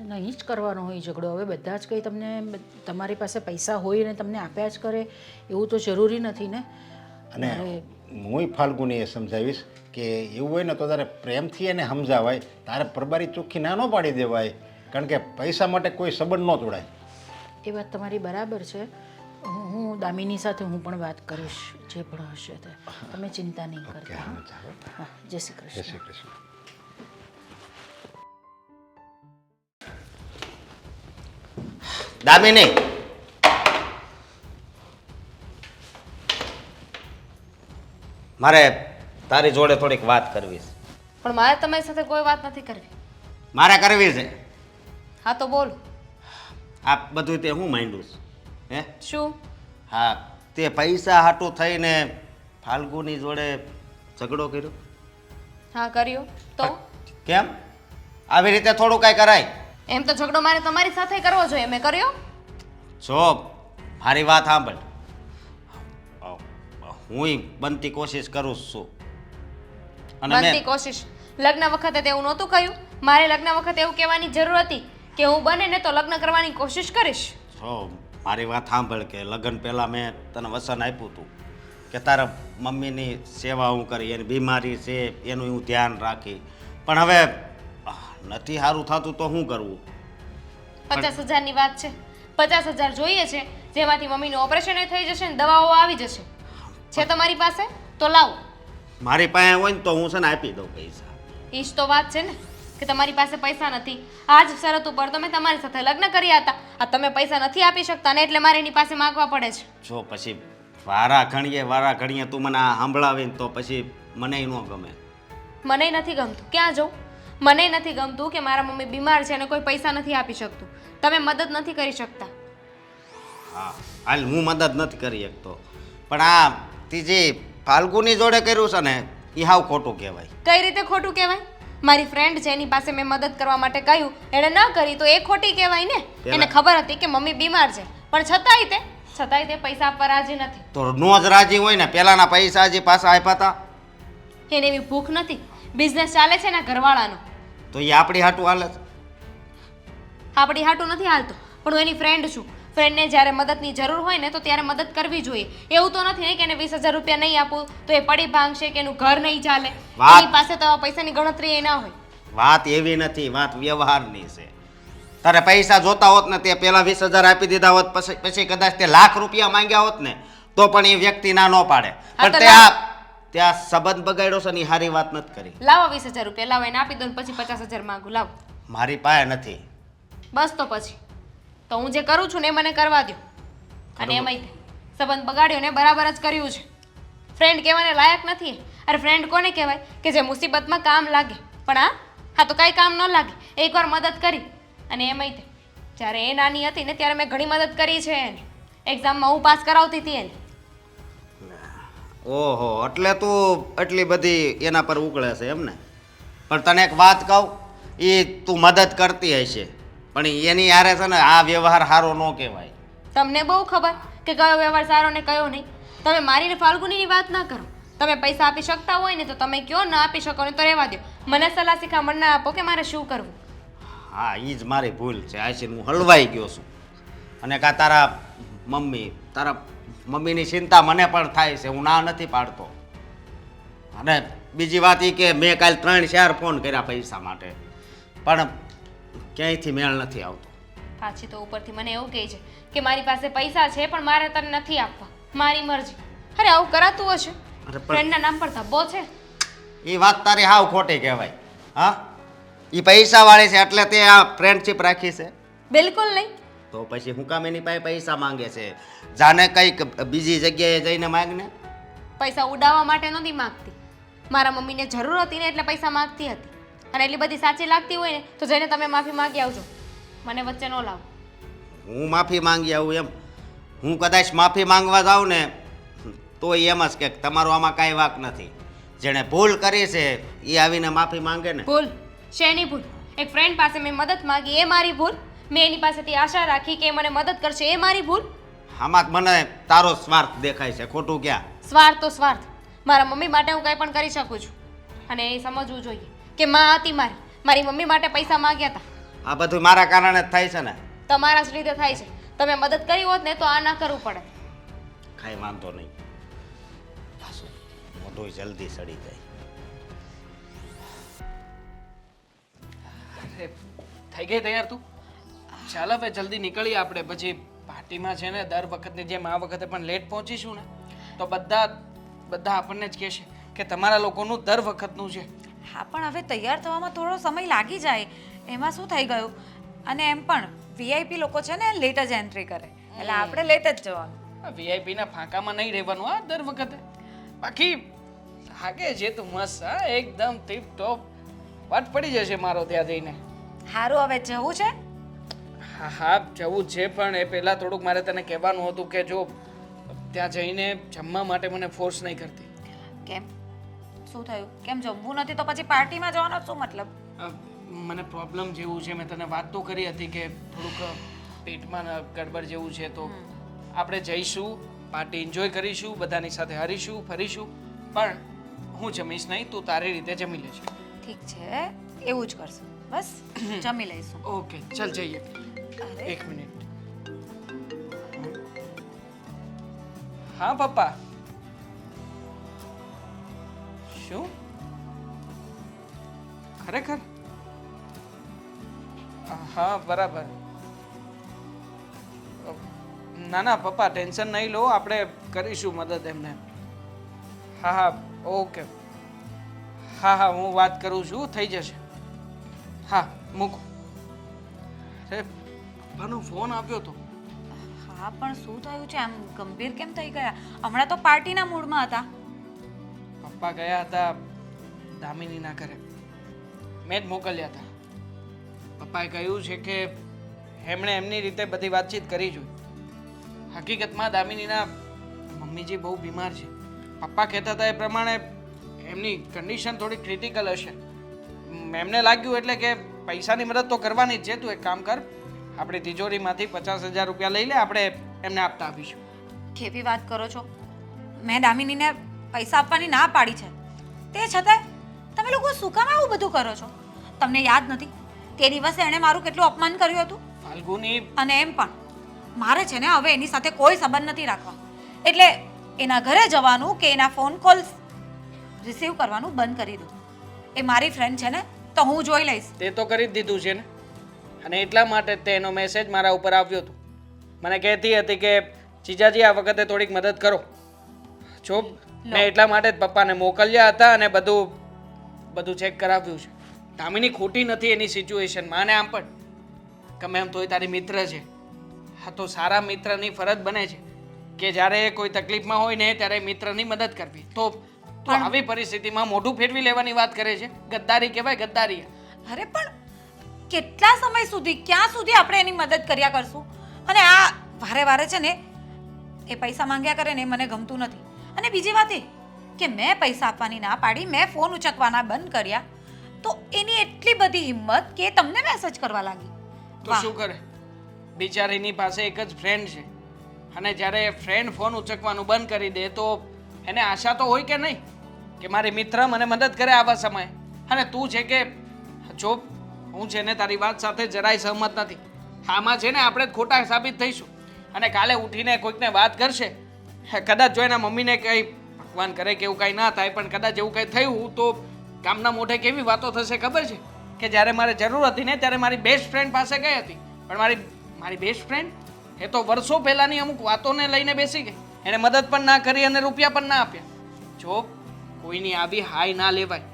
નહીં જ કરવાનો હોય ઝઘડો. હવે બધા જ કંઈ તમને તમારી પાસે પૈસા હોય ને તમને આપ્યા જ કરે એવું તો જરૂરી નથી ને. અને હું ફાલ્ગુનીએ સમજાવીશ કે એવું હોય ને તો તારે પ્રેમથી એને સમજાવાય, તારે પરબારી ચોખ્ખી ના ન પાડી દેવાય, કારણ કે પૈસા માટે કોઈ સંબંધ ન તોડાય. એ વાત તમારી બરાબર છે. હું દામિની સાથે હું પણ વાત કરીશ, જે પણ હશે તે. તમે ચિંતા નહીં કરતા. હા, જય શ્રી કૃષ્ણ. જય શ્રી કૃષ્ણ. દામિની, મારે તારી જોડે થોડીક વાત કરવી છે. પણ મારે તમારી સાથે કોઈ વાત નથી કરવી. મારે કરવી છે. હા તો બોલ. આ બધું તે હું માંડ્યું છે? હે? શું? હા, તે પૈસા હાટું થઈને ફાલ્ગુની જોડે ઝઘડો કર્યો? હા કર્યો. તો કેમ? આવી રીતે થોડું કાંઈ કરાય? એમ તો ઝઘડો મારે તમારી સાથે કરવો જોઈએ, મેં કર્યો? જો મારી વાત સાંભળ, હું બનતી કોશિશ કરું છું. અને બનતી કોશિશ? લગ્ન વખતે તેવું નહોતું કહ્યું? મારે લગ્ન વખતે એવું કહેવાની જરૂર હતી કે હું બને ને તો લગ્ન કરવાની કોશિશ કરીશ. જો મારી વાત સાંભળ કે લગ્ન પહેલાં મેં તને વચન આપ્યું હતું કે તારા મમ્મીની સેવા હું કરી, એની બીમારી છે એનું હું ધ્યાન રાખી. પણ હવે નથી સારું થતું તો શું કરવું? 50,000ની વાત છે. 50,000 જોઈએ છે, જેમાંથી મમ્મીનું ઓપરેશન થઈ જશે ને દવાઓ આવી જશે. છે તમારી પાસે? તો લાવો. મારી પાસે હોય ને તો હું છે ને આપી દઉં પૈસા. ઈ જ તો વાત છે ને. કે તમારી પાસે પૈસા નથી. આ જ શરત ઉપર તો મેં તમારી સાથે લગ્ન કર્યા હતા. આ તમે પૈસા નથી આપી શકતા ને એટલે મારે એની પાસે માંગવા પડે છે. જો પછી વારા ઘણીએ તું મને આ સાંભળાવીને તો પછી મને ન ગમે. મને નથી ગમતું. ક્યાં જવું? મને નથી ગમતું કે મારા મમ્મી બીમાર છે અને કોઈ પૈસા નથી આપી શકતું. તમે મદદ નથી કરી શકતા. હા હાલ હું મદદ નથી કરી શકતો, પણ આ ત્રીજી ફાલ્ગુની જોડે કર્યું છે ને એ હાવ ખોટું કહેવાય. કઈ રીતે ખોટું કહેવાય? મારી ફ્રેન્ડ છે એની પાસે મેં મદદ કરવા માટે કહ્યું, એણે ન કરી તો એ ખોટી કહેવાય ને. એને ખબર હતી કે મમ્મી બીમાર છે પણ છતાંય તે પૈસા આપવા રાજી નથી. તો નો જ રાજી હોય ને, પેલાના પૈસા હજી પાછા આપ્યા હતા. એને એવી ભૂખ નથી. બિઝનેસ ચાલે છે એના ઘરવાળાનો. તો એ આપણી હાટું હાલે છે. આપણી હાટું નથી હાલતો, પણ હું એની ફ્રેન્ડ છું. ફ્રેન્ડને જ્યારે મદદની જરૂર હોય ને તો ત્યારે મદદ કરવી જોઈએ. એવું તો નથી ને કે એને 20,000 રૂપિયા નહીં આપું તો એ પડી ભાંગશે કે એનું ઘર નહીં ચાલે. એની પાસે તો પૈસાની ગણતરી એ ના હોય. વાત એવી નથી, વાત વ્યવહારની છે. તારે પૈસા જોતા હોત ને તે પેલા 20,000 આપી દીધા હોત, પછી કદાચ તે લાખ રૂપિયા માંગ્યા હોત ને તો પણ એ વ્યક્તિ ના ન પાડે. પણ ત્યાં સંબંધ બગાડ્યો છે ને એ સારી વાત નથી કરી. લાવો 20,000 રૂપિયા, લાવો એને આપી દો ને પછી 50,000 માંગુ. લાવો. મારી પાસે નથી. બસ તો પછી તો હું જે કરું છું ને એ મને કરવા દો. અને એમાંય સંબંધ બગાડ્યો ને બરાબર જ કર્યું છે. ફ્રેન્ડ કહેવાને લાયક નથી. અરે ફ્રેન્ડ કોને કહેવાય? કે જે મુસીબતમાં કામ લાગે. પણ હા તો કાંઈ કામ ન લાગે. એકવાર મદદ કરી અને એમાંય જ્યારે એ નાની હતી ને ત્યારે મેં ઘણી મદદ કરી છે એને. એક્ઝામમાં હું પાસ કરાવતી હતી એને. ઓહો, એટલે તું એટલી બધી એના પર ઉકળે છે એમ ને? પણ તને એક વાત કહું, એ તું મદદ કરતી હશે પણ એની યારે છે ને આ વ્યવહાર સારો ન કહેવાય. તમને બહુ ખબર કે કયો વ્યવહાર સારો ને કયો નહીં. તમે મારી ને ફાલ્ગુનીની વાત ના કરો. તમે પૈસા આપી શકતા હોય ને તો તમે કયો, ના આપી શકો ને તો રહેવા દો. મને સલાહ શિખામણ ના આપો કે મારે શું કરવું. હા એ જ મારી ભૂલ છે. આશી હું હલવાઈ ગયો છું. અને કા તારા મમ્મીની ચિંતા મને પણ થાય છે, હું ના નથી પાડતો. અને બીજી વાત એ કે મેં કાલે 3-4 ફોન કર્યા પૈસા માટે પણ ક્યાંયથી મેળ નથી આવતો. પાછી તો ઉપરથી મને એવું કહે છે કે મારી પાસે પૈસા છે પણ મારે તને નથી આપવા, મારી મરજી. અરે આવું કરાતું હશે? ફ્રેન્ડના નામ પર ધબ્બો છે. એ વાત તારી હાવ ખોટી કહેવાય. હા એ પૈસાવાળી છે એટલે તે આ ફ્રેન્ડશીપ રાખી છે? બિલકુલ નહીં. તો પછી હું કામ એની પાસે પૈસા માંગે છે? જાને કંઈક બીજી જગ્યાએ જઈને માંગને. પૈસા ઉડાવવા માટે નથી માંગતી. મારા મમ્મીને જરૂર હતી ને એટલે પૈસા માંગતી હતી. અને એટલી બધી સાચી લાગતી હોય ને તો જઈને તમે માફી માંગી આવજો. મને વચ્ચે ન લાવો. હું માફી માંગી આવું એમ? હું કદાચ માફી માંગવા જાઉં ને તો એમ જ કે તમારો આમાં કાંઈ વાંક નથી. જેણે ભૂલ કરી છે એ આવીને માફી માંગે ને. ભૂલ શેની ભૂલ? એક ફ્રેન્ડ પાસે મેં મદદ માંગી એ મારી ભૂલ? મેં એની પાસેથી આશા રાખી કે મને મદદ કરશે એ મારી ભૂલ? આમાં મને તારો સ્વાર્થ દેખાય છે. ખોટું ક્યાં? સ્વાર્થ તો સ્વાર્થ. મારા મમ્મી માટે હું કંઈ પણ કરી શકું છું. અને એ સમજવું જોઈએ કે માં હતી મારી મમ્મી માટે પૈસા માંગ્યા હતા. આ બધું મારા કારણે જ થાય છે ને? તમારા જ લીધે થાય છે. તમે મદદ કરી હોત ને તો આ ના કરવું પડે. કાંઈ વાંધો નહીં. મોઢું જલ્દી સડી જાય. અરે થઈ ગઈ તૈયાર તું? ચાલ હવે જલ્દી નીકળીએ આપણે. પછી પાર્ટીમાં છે ને દર વખતની જેમ આ વખતે પણ લેટ પહોંચીશું ને તો બધા આપણને જ કહેશે કે તમારા લોકોનું દર વખતનું છે. હા પણ હવે તૈયાર થવામાં થોડો સમય લાગી જાય, એમાં શું થઈ ગયું? અને એમ પણ વીઆઈપી લોકો છે ને લેટ જ એન્ટ્રી કરે એટલે આપણે લેટ જ જવાનું. વીઆઈપીના ફાંકામાં નહીં રહેવાનું આ દર વખતે. બાકી હાગે જે તું મસ્ત, હા એકદમ ટીપ ટોપ. વાત પડી જશે મારો ત્યાં જઈને. સારું હવે જવું છે? હા જવું છે પણ એ પહેલાં થોડુંક મારે તને કહેવાનું હતું કે જો ત્યાં જઈને જમવા માટે મને ફોર્સ નહીં કરતી. કેમ? શું થયું? કેમ જમવું નથી તો પછી પાર્ટીમાં જવાનો શું મતલબ? મને પ્રોબ્લેમ જેવું છે. મેં તને વાત તો કરી હતી કે થોડુંક પેટમાં ગડબડ જેવું છે તો આપણે જઈશું, પાર્ટી એન્જોય કરીશું, બધાની સાથે હરીશું ફરીશું, પણ હું જમીશ નહીં, તું તારી રીતે જમી લેજો. ઠીક છે, એવું જ કરશું. બસ જમી લઈશું. ઓકે ચાલ જઈએ. એક મિનિટ. હા પપ્પા. શું ખરેખર? હા બરાબર. ના ના પપ્પા ટેન્શન નહીં લો, આપણે કરીશું મદદ એમને. હા ઓકે. હા હું વાત કરું છું, થઈ જશે. હા મૂકો. અરે પપ્પાનો ફોન આવ્યો હતો. હા પણ શું થયું છે? આમ ગંભીર કેમ થઈ ગયા? હમણાં તો પાર્ટીના મૂડમાં હતા. પપ્પા ગયા હતા દામિનીના ઘરે. મેં જ મોકલ્યા હતા. પપ્પાએ કહ્યું છે કે એમણે એમની રીતે બધી વાતચીત કરી જોઈ. હકીકતમાં દામિનીના મમ્મીજી બહુ બીમાર છે. પપ્પા કહેતા હતા એ પ્રમાણે એમની કન્ડિશન થોડી ક્રિટિકલ હશે. એમને લાગ્યું એટલે કે પૈસાની મદદ તો કરવાની જ છે. તું એક કામ કર, આપણી તિજોરીમાંથી 50,000 રૂપિયા લઈ લે, આપણે એમને આપતા આવીશું. કેવી વાત કરો છો? મેં દામિનીને પૈસા આપવાની ના પાડી છે. તે છતાંય તમે લોકો શું કામ આવું બધું કરો છો? તમને યાદ નથી તે દિવસે એણે મારું કેટલું અપમાન કર્યું હતું? ફાલ્ગુની, અને એમ પણ મારે છે ને હવે એની સાથે કોઈ સંબંધ નથી રાખવા. એટલે એના ઘરે જવાનું કે એના ફોન કોલ્સ રિસીવ કરવાનું બંધ કરી દો. એ મારી ફ્રેન્ડ છે ને, તો હું જોઈ લઈશ. તે તો કરી જ દીધું છે ને. અને એટલા માટે જ તેનો મેસેજ મારા ઉપર આવ્યો હતો. મને કહેતી હતી કે જીજાજી આ વખતે થોડીક મદદ કરો. જો મેં એટલા માટે જ પપ્પાને મોકલ્યા હતા અને બધું ચેક કરાવ્યું છે. દામિની ખોટી નથી એની સિચ્યુએશનમાં. અને આમ પણ ગમે એમ તોય તારી મિત્ર છે. હા, તો સારા મિત્રની ફરજ બને છે કે જ્યારે કોઈ તકલીફમાં હોય ને ત્યારે મિત્રની મદદ કરવી. તો આવી પરિસ્થિતિમાં મોઢું ફેરવી લેવાની વાત કરે છે. ગદ્દારી કહેવાય, ગદ્દારી. અરે પણ કેટલા સમય સુધી, ક્યાં સુધી આપણે એની મદદ કર્યા કરશું? અને આ વારે વારે છે ને એ પૈસા માંગ્યા કરે ને એ મને ગમતું નથી. અને બીજી વાત એ કે મેં પૈસા આપવાની ના પાડી, મેં ફોન ઉચકવાના બંધ કર્યા, તો એની એટલી બધી હિંમત કે તમને મેસેજ કરવા લાગી. તો શું કરે? બિચારીની પાસે એક જ ફ્રેન્ડ છે અને જ્યારે ફ્રેન્ડ ફોન ઉચકવાનું બંધ કરી દે તો એને આશા તો હોય કે નહીં કે મારી મિત્ર મને મદદ કરે આવા સમયે. અને તું છે કે જો હું છે ને તારી વાત સાથે જરાય સહમત નથી. આમાં છે ને આપણે જ ખોટા સાબિત થઈશું. અને કાલે ઉઠીને કોઈકને વાત કરશે, કદાચ જો એના મમ્મીને કંઈ ભગવાન કરે કે એવું કાંઈ ના થાય, પણ કદાચ એવું કંઈ થયું તો ગામના મોઢે કેવી વાતો થશે ખબર છે? કે જ્યારે મારે જરૂર હતી ને ત્યારે મારી બેસ્ટ ફ્રેન્ડ પાસે ગઈ હતી, પણ મારી બેસ્ટ ફ્રેન્ડ એ તો વર્ષો પહેલાંની અમુક વાતોને લઈને બેસી ગઈ. એણે મદદ પણ ના કરી અને રૂપિયા પણ ના આપ્યા. જો કોઈની આવી હાય ના લેવાય.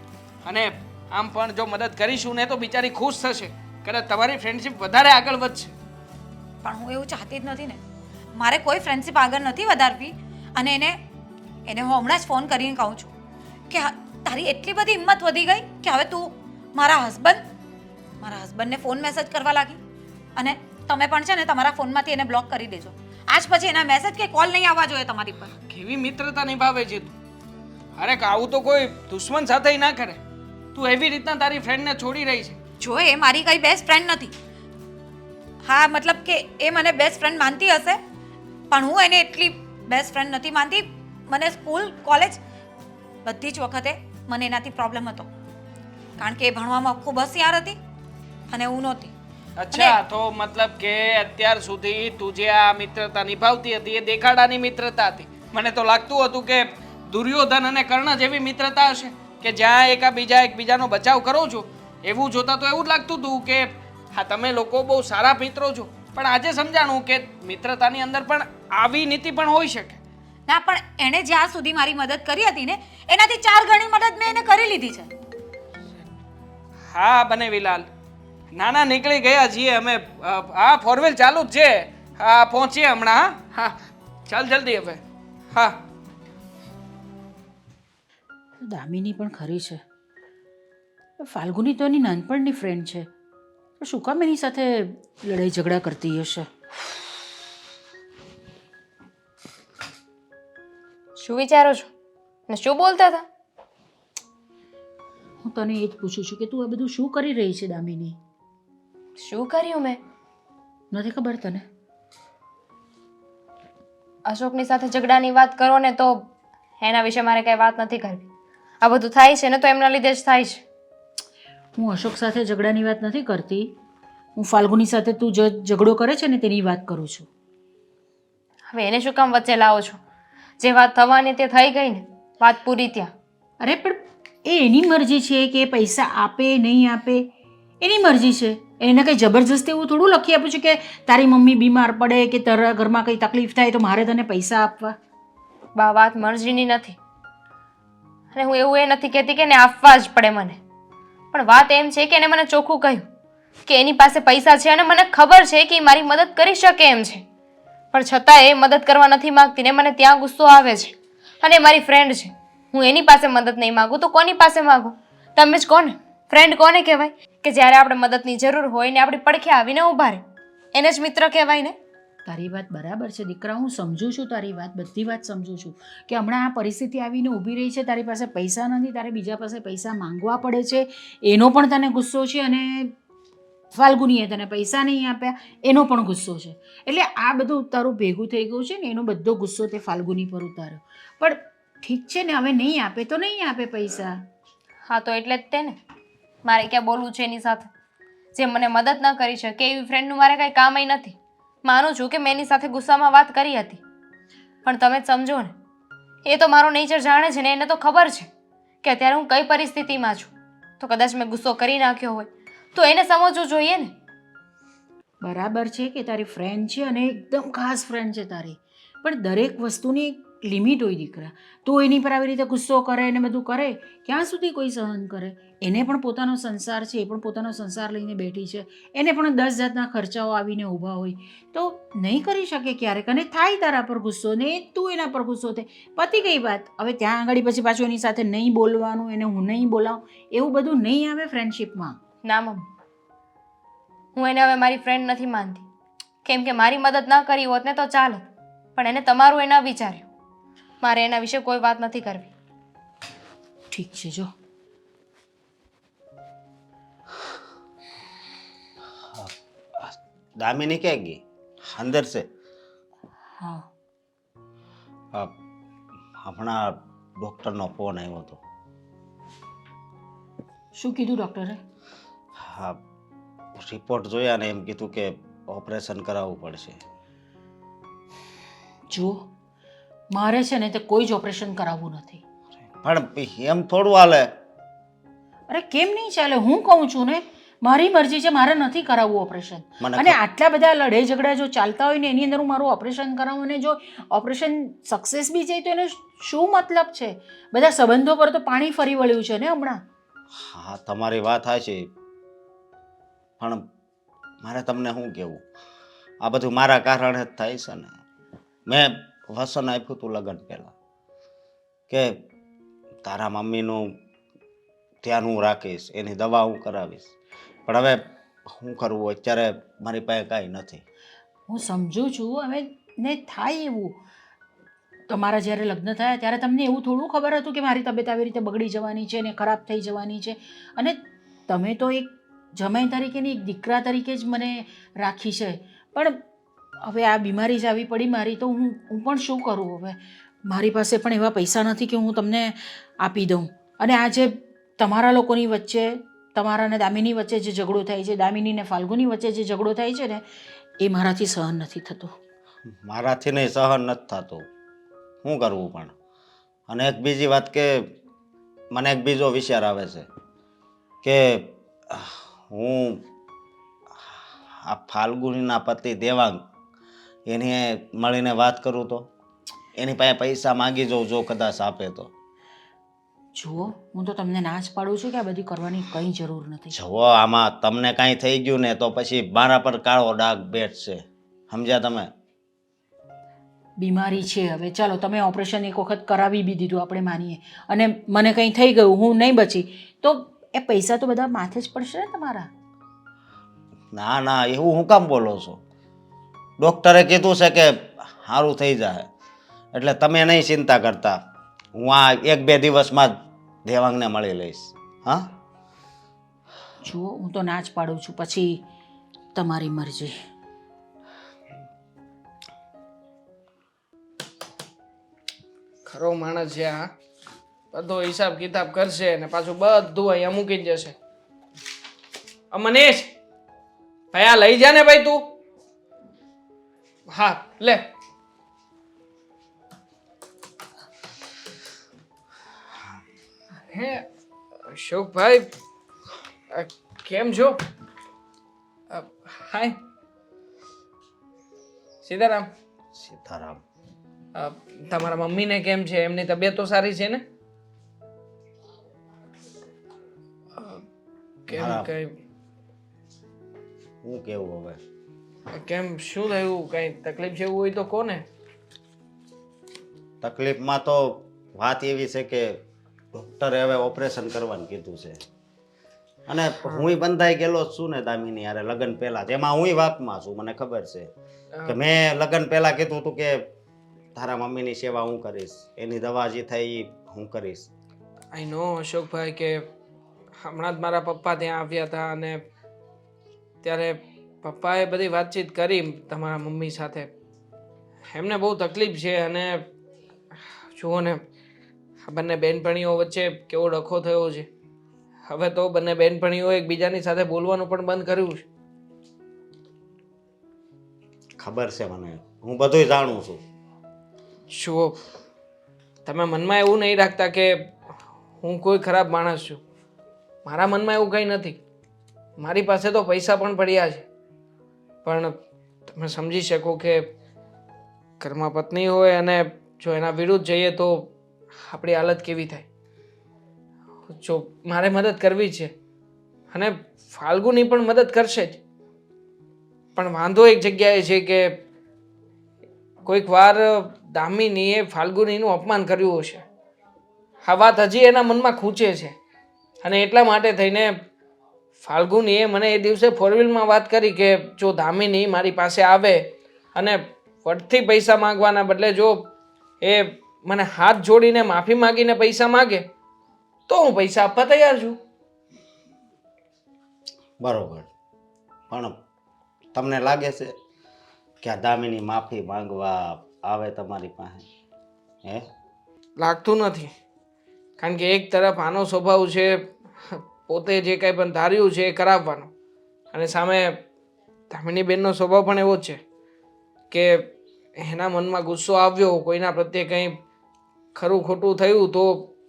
અને આમ પણ જો મદદ કરીશું ને તો બિચારી ખુશ થશે. કદાચ તમારી ફ્રેન્ડશિપ વધારે આગળ વધશે. પણ હું એવું ચાહતી જ નથી ને. મારે કોઈ ફ્રેન્ડશિપ આગળ નથી વધારવી. અને એને હું હમણાં જ ફોન કરીને કહું છું કે તારી એટલી બધી હિંમત વધી ગઈ કે હવે તું મારા હસબન્ડને ફોન મેસેજ કરવા લાગી. અને તમે પણ છે ને તમારા ફોનમાંથી એને બ્લોક કરી દેજો. આજ પછી એના મેસેજ કે કોલ નહીં આવવા જોઈએ તમારી પર. કેવી મિત્રતા નિભાવે છે તું! અરે આવું તો કોઈ દુશ્મન સાથે ના કરે. તું એવી રીતના તારી ફ્રેન્ડને છોડી રહી છે. જો એ મારી કઈ બેસ્ટ ફ્રેન્ડ નથી. હા, મતલબ કે એ મને બેસ્ટ ફ્રેન્ડ માનતી હશે, પણ હું એને એટલી બેસ્ટ ફ્રેન્ડ નથી માનતી. મને સ્કૂલ, કોલેજ બધી જ વખતે મને એનાથી પ્રોબ્લેમ હતો, કારણ કે એ ભણવામાં ખૂબ હોશિયાર હતી અને હું નહોતી. અચ્છા, તો મતલબ કે અત્યાર સુધી તું જે આ મિત્રતા નિભાવતી હતી એ દેખાડાની મિત્રતા હતી. મને તો લાગતું હતું કે દુર્યોધન અને કર્ણ જેવી મિત્રતા હશે કે જ્યાં એકબીજાનો બચાવ કરો છો. એવું જોતા તો એવું જ લાગતું હતું કે હા, તમે લોકો બહુ સારા મિત્રો છો. પણ આજે સમજાણું કે મિત્રતાની અંદર પણ આવી નીતિ પણ હોઈ શકે. ના, પણ એણે જ્યાં સુધી મારી મદદ કરી હતી ને એનાથી 4 ગણી મદદ મેં એને કરી લીધી છે. હા બનેવીલાલ, નાના નીકળી ગયા છીએ અમે. હા, 4 ચાલુ જ છે. હા, પહોંચીએ હમણાં. હા, ચાલ જલ્દી હવે. હા, દામિની પણ ખરી છે. ફાલ્ગુની તો એની નાનપણની ફ્રેન્ડ છે, તો શું કામ એની સાથે લડાઈ ઝઘડા કરતી હશે? શું વિચારો છો ને શું બોલતા હતા? હું તને એ જ પૂછું છું કે તું આ બધું શું કરી રહી છે દામિની? શું કર્યું મેં? નથી ખબર તને? અશોકની સાથે ઝઘડાની વાત કરો ને તો એના વિશે મારે કઈ વાત નથી કરવી. આ બધું થાય છે ને તો એમના લીધે જ થાય છે. હું અશોક સાથે ઝઘડાની વાત નથી કરતી. હું ફાલ્ગુની સાથે તું ઝઘડો કરે છે ને તેની વાત કરું છું. હવે એને શું કામ વચ્ચે લાવો છો? જે વાત થવાની તે થઈ ગઈ ને, વાત પૂરી ત્યાં. અરે પણ એ એની મરજી છે કે પૈસા આપે નહીં આપે, એની મરજી છે. એને કંઈ જબરજસ્તી એવું થોડું લખી આપ્યું છે કે તારી મમ્મી બીમાર પડે કે તારા ઘરમાં કંઈ તકલીફ થાય તો મારે તને પૈસા આપવા. બા, વાત મરજીની નથી. અને હું એવું નથી કહેતી કે એને આપવા જ પડે મને, પણ વાત એમ છે કે એને મને ચોખ્ખું કહ્યું કે એની પાસે પૈસા છે અને મને ખબર છે કે એ મારી મદદ કરી શકે એમ છે, પણ છતાં એ મદદ કરવા નથી માંગતી ને મને ત્યાં ગુસ્સો આવે છે. અને મારી ફ્રેન્ડ છે, હું એની પાસે મદદ નહીં માગું તો કોની પાસે માગું? તમે જ કોને? ફ્રેન્ડ કોને કહેવાય? કે જ્યારે આપણે મદદની જરૂર હોય ને આપણી પડખે આવીને ઊભા રહે, એને જ મિત્ર કહેવાય ને. તારી વાત બરાબર છે દીકરા, હું સમજુ છું તારી વાત, બધી વાત સમજુ છું કે હમણાં આ પરિસ્થિતિ આવીને ઊભી રહી છે, તારી પાસે પૈસા નથી, તારે બીજા પાસે પૈસા માંગવા પડે છે, એનો પણ તને ગુસ્સો છે, અને ફાલ્ગુનીએ તને પૈસા નહીં આપ્યા એનો પણ ગુસ્સો છે. એટલે આ બધું તારું ભેગું થઈ ગયું છે ને, એનો બધો ગુસ્સો તે ફાલ્ગુની પર ઉતાર્યો. પણ ઠીક છે ને, હવે નહીં આપે તો નહીં આપે પૈસા. હા તો એટલે જ તે ને, મારે ક્યાં બોલવું છે એની સાથે? જે મને મદદ ન કરી શકે એવી ફ્રેન્ડનું મારે કાંઈ કામ નથી. માનું છું કે મેં એની સાથે ગુસ્સામાં વાત કરી હતી, પણ તમે જ સમજો ને, એ તો મારો નેચર જાણે છે ને, એને તો ખબર છે કે અત્યારે હું કઈ પરિસ્થિતિમાં છું. તો કદાચ મેં ગુસ્સો કરી નાખ્યો હોય તો એને સમજવું જોઈએ ને. બરાબર છે કે તારી ફ્રેન્ડ છે અને એકદમ ખાસ ફ્રેન્ડ છે તારી, પણ દરેક વસ્તુની એક લિમિટ હોય દીકરા. તું એની પર આવી રીતે ગુસ્સો કરે ને બધું કરે, ક્યાં સુધી કોઈ સહન કરે? એને પણ પોતાનો સંસાર છે, એ પણ પોતાનો સંસાર લઈને બેઠી છે, એને પણ 10 જાતના ખર્ચાઓ આવીને ઊભા હોય, તો નહીં કરી શકે ક્યારેક, અને થાય તારા પર ગુસ્સો ને તું એના પર ગુસ્સો થાય, પતી ગઈ વાત. હવે ત્યાં આગળ પછી પાછું એની સાથે નહીં બોલવાનું, એને હું નહીં બોલાવું, એવું બધું નહીં આવે ફ્રેન્ડશિપમાં. ના મમ્મી, હું એને હવે મારી ફ્રેન્ડ નથી માનતી, કેમ કે મારી મદદ ના કરી હોત ને તો ચાલત, પણ એને તમારું એ ના વિચાર્યું. મારે એના વિશે કોઈ વાત નથી કરવી. ઠીક છે, જો દામિની ક્યાં ગઈ? અંદર છે? હા, હમણાં ડૉક્ટરનો ફોન આવ્યો હતો. શું કીધું ડૉક્ટરે? હા, રિપોર્ટ જોયા ને એમ કીધું કે ઓપરેશન કરાવવું પડશે. જો મારે છે ને તે કોઈ જ ઓપરેશન કરાવવું નથી. પણ એમ થોડું હાલે. અરે કેમ નહીં ચાલે? હું કહું છું ને, મારી મરજી છે, મારે નથી કરાવવું ઓપરેશન. અને આટલા બધા લડાઈ ઝઘડા જો ચાલતા હોય ને એની અંદર હું મારું ઓપરેશન કરાવું, અને જો ઓપરેશન સક્સેસ બી જાય તો એને શું મતલબ છે? બધા સંબંધો પર તો પાણી ફરી વળ્યું છે ને હમણાં. હા, તમારી વાત છે, પણ મારે તમને શું કહેવું, આ બધું મારા કારણે જ થાય છે ને. મેં વસન આપ્યું હતું લગ્ન પહેલાં કે તારા મમ્મીનું ધ્યાન હું રાખીશ, એની દવા હું કરાવીશ, પણ હવે શું કરવું, અત્યારે મારી પાસે કાંઈ નથી. હું સમજુ છું, હવે ને થાય એવું. તમારા જ્યારે લગ્ન થયા ત્યારે તમને એવું થોડું ખબર હતું કે મારી તબિયત આવી રીતે બગડી જવાની છે ને ખરાબ થઈ જવાની છે? અને તમે તો એક જમાઈ તરીકે ને એક દીકરા તરીકે જ મને રાખી છે, પણ હવે આ બીમારી જ આવી પડી મારી, તો હું પણ શું કરું? હવે મારી પાસે પણ એવા પૈસા નથી કે હું તમને આપી દઉં. અને આજે તમારા લોકોની વચ્ચે, તમારા અને દામિની વચ્ચે જે ઝઘડો થાય છે, દામિની ને ફાલ્ગુની વચ્ચે જે ઝઘડો થાય છે ને, એ મારાથી સહન નથી થતો. મારાથી નહીં સહન નથી થતું, શું કરવું? પણ અને એક બીજી વાત કે મને એક બીજો વિચાર આવે છે કે હું આ ફાલ્ગુનીના પતિ દેવાંગ એને મળીને વાત કરું તો એની પાસે પૈસા માગી જાઉં, જો કદાચ આપે તો. જુઓ, હું તો તમને ના જ પાડું છું કે આ બધી કરવાની કંઈ જરૂર નથી. જુઓ, આમાં તમને કાંઈ થઈ ગયું ને તો પછી મારા પર કાળો ડાઘ બેઠશે, સમજ્યા તમે? બીમારી છે, હવે ચાલો તમે ઓપરેશન એક વખત કરાવી બી દીધું, આપણે માનીએ, અને મને કંઈ થઈ ગયું, હું નહીં બચી, તો એ પૈસા તો બધા માથે જ પડશે ને તમારા. ના ના, એવું હું કામ બોલો છો? ડૉક્ટરે કીધું છે કે સારું થઈ જાય, એટલે તમે નહીં ચિંતા કરતા, હું આ 1-2 દિવસમાં જ દેવાંગને મળી લઈશ. હા, જુઓ, હું તો ના જ પાડું છું, પછી તમારી મરજી. ખરો માણસ છે આ, બધો હિસાબ કિતાબ કરશે ને પાછું બધું અહીંયા મૂકી જશે. મનીષ ભાઈ, આ લઈ જા ને ભાઈ તું. હા લે. હે અશોકભાઈ, કેમ છો? હાય સીતારામ. સીતારામ. તમારા મમ્મીને કેમ છે? એમની તબિયત તો સારી છે ને? કેમ કઈ હું કેવું હવે? કેમ શું થયું? કંઈ તકલીફ જેવું હોય તો કોને? તકલીફમાં તો વાત એવી છે કે ડૉક્ટરે હવે ઓપરેશન કરવાનું કીધું છે અને હુંય બંધાઈ ગયેલો જ છું ને દામિની યારે લગ્ન પહેલા. જેમાં હુંય વાતમાં છું, મને ખબર છે કે મેં લગ્ન પહેલા કીધું હતું કે તારા મમ્મીની સેવા હું કરીશ, એની દવા જે થાય એ હું કરીશ. આઈ નો અશોકભાઈ કે હમણાં જ મારા પપ્પા ત્યાં આવ્યા હતા અને ત્યારે પપ્પાએ બધી વાતચીત કરી તમારા મમ્મી સાથે. એમને બહુ તકલીફ છે અને જુઓ ને આ બંને બહેનપણીઓ વચ્ચે કેવો ડખો થયો છે. હવે તો બંને બહેનપણીઓ એકબીજાની સાથે બોલવાનું પણ બંધ કર્યું છે. ખબર છે મને, હું બધુંય જાણું છું. જુઓ, તમે મનમાં એવું નહીં રાખતા કે હું કોઈ ખરાબ માણસ છું. મારા મનમાં એવું કંઈ નથી. મારી પાસે તો પૈસા પણ પડ્યા છે, પણ તમે સમજી શકો કે ઘરમાં પત્ની હોય અને જો એના વિરુદ્ધ જઈએ તો આપણી હાલત કેવી થાય. જો મારે મદદ કરવી છે અને ફાલ્ગુની પણ મદદ કરશે જ, પણ વાંધો એક જગ્યાએ છે કે કોઈક વાર દામિનીએ ફાલ્ગુનીનું અપમાન કર્યું હશે. આ વાત હજી એના મનમાં ખૂંચે છે અને એટલા માટે થઈને ફાલ્ગુનીએ મને એ દિવસે ફોરવ્હીલમાં વાત કરી કે જો દામિની મારી પાસે આવે અને ફટથી પૈસા માંગવાના બદલે જો એ મને હાથ જોડીને માફી માંગીને પૈસા માગે તો હું પૈસા આપવા તૈયાર છું. બરોબર, પણ તમને લાગે છે કે આ દામિની માફી માંગવા આવે તમારી પાસે? હે? લાગતું નથી, કારણ કે એક તરફ આનો સ્વભાવ છે પોતે જે કંઈ પણ ધાર્યું છે એ કરાવવાનો, અને સામે દામિની બેનનો સ્વભાવ પણ એવો જ છે કે એના મનમાં ગુસ્સો આવ્યો કોઈના પ્રત્યે કંઈ ખરું ખોટું થયું તો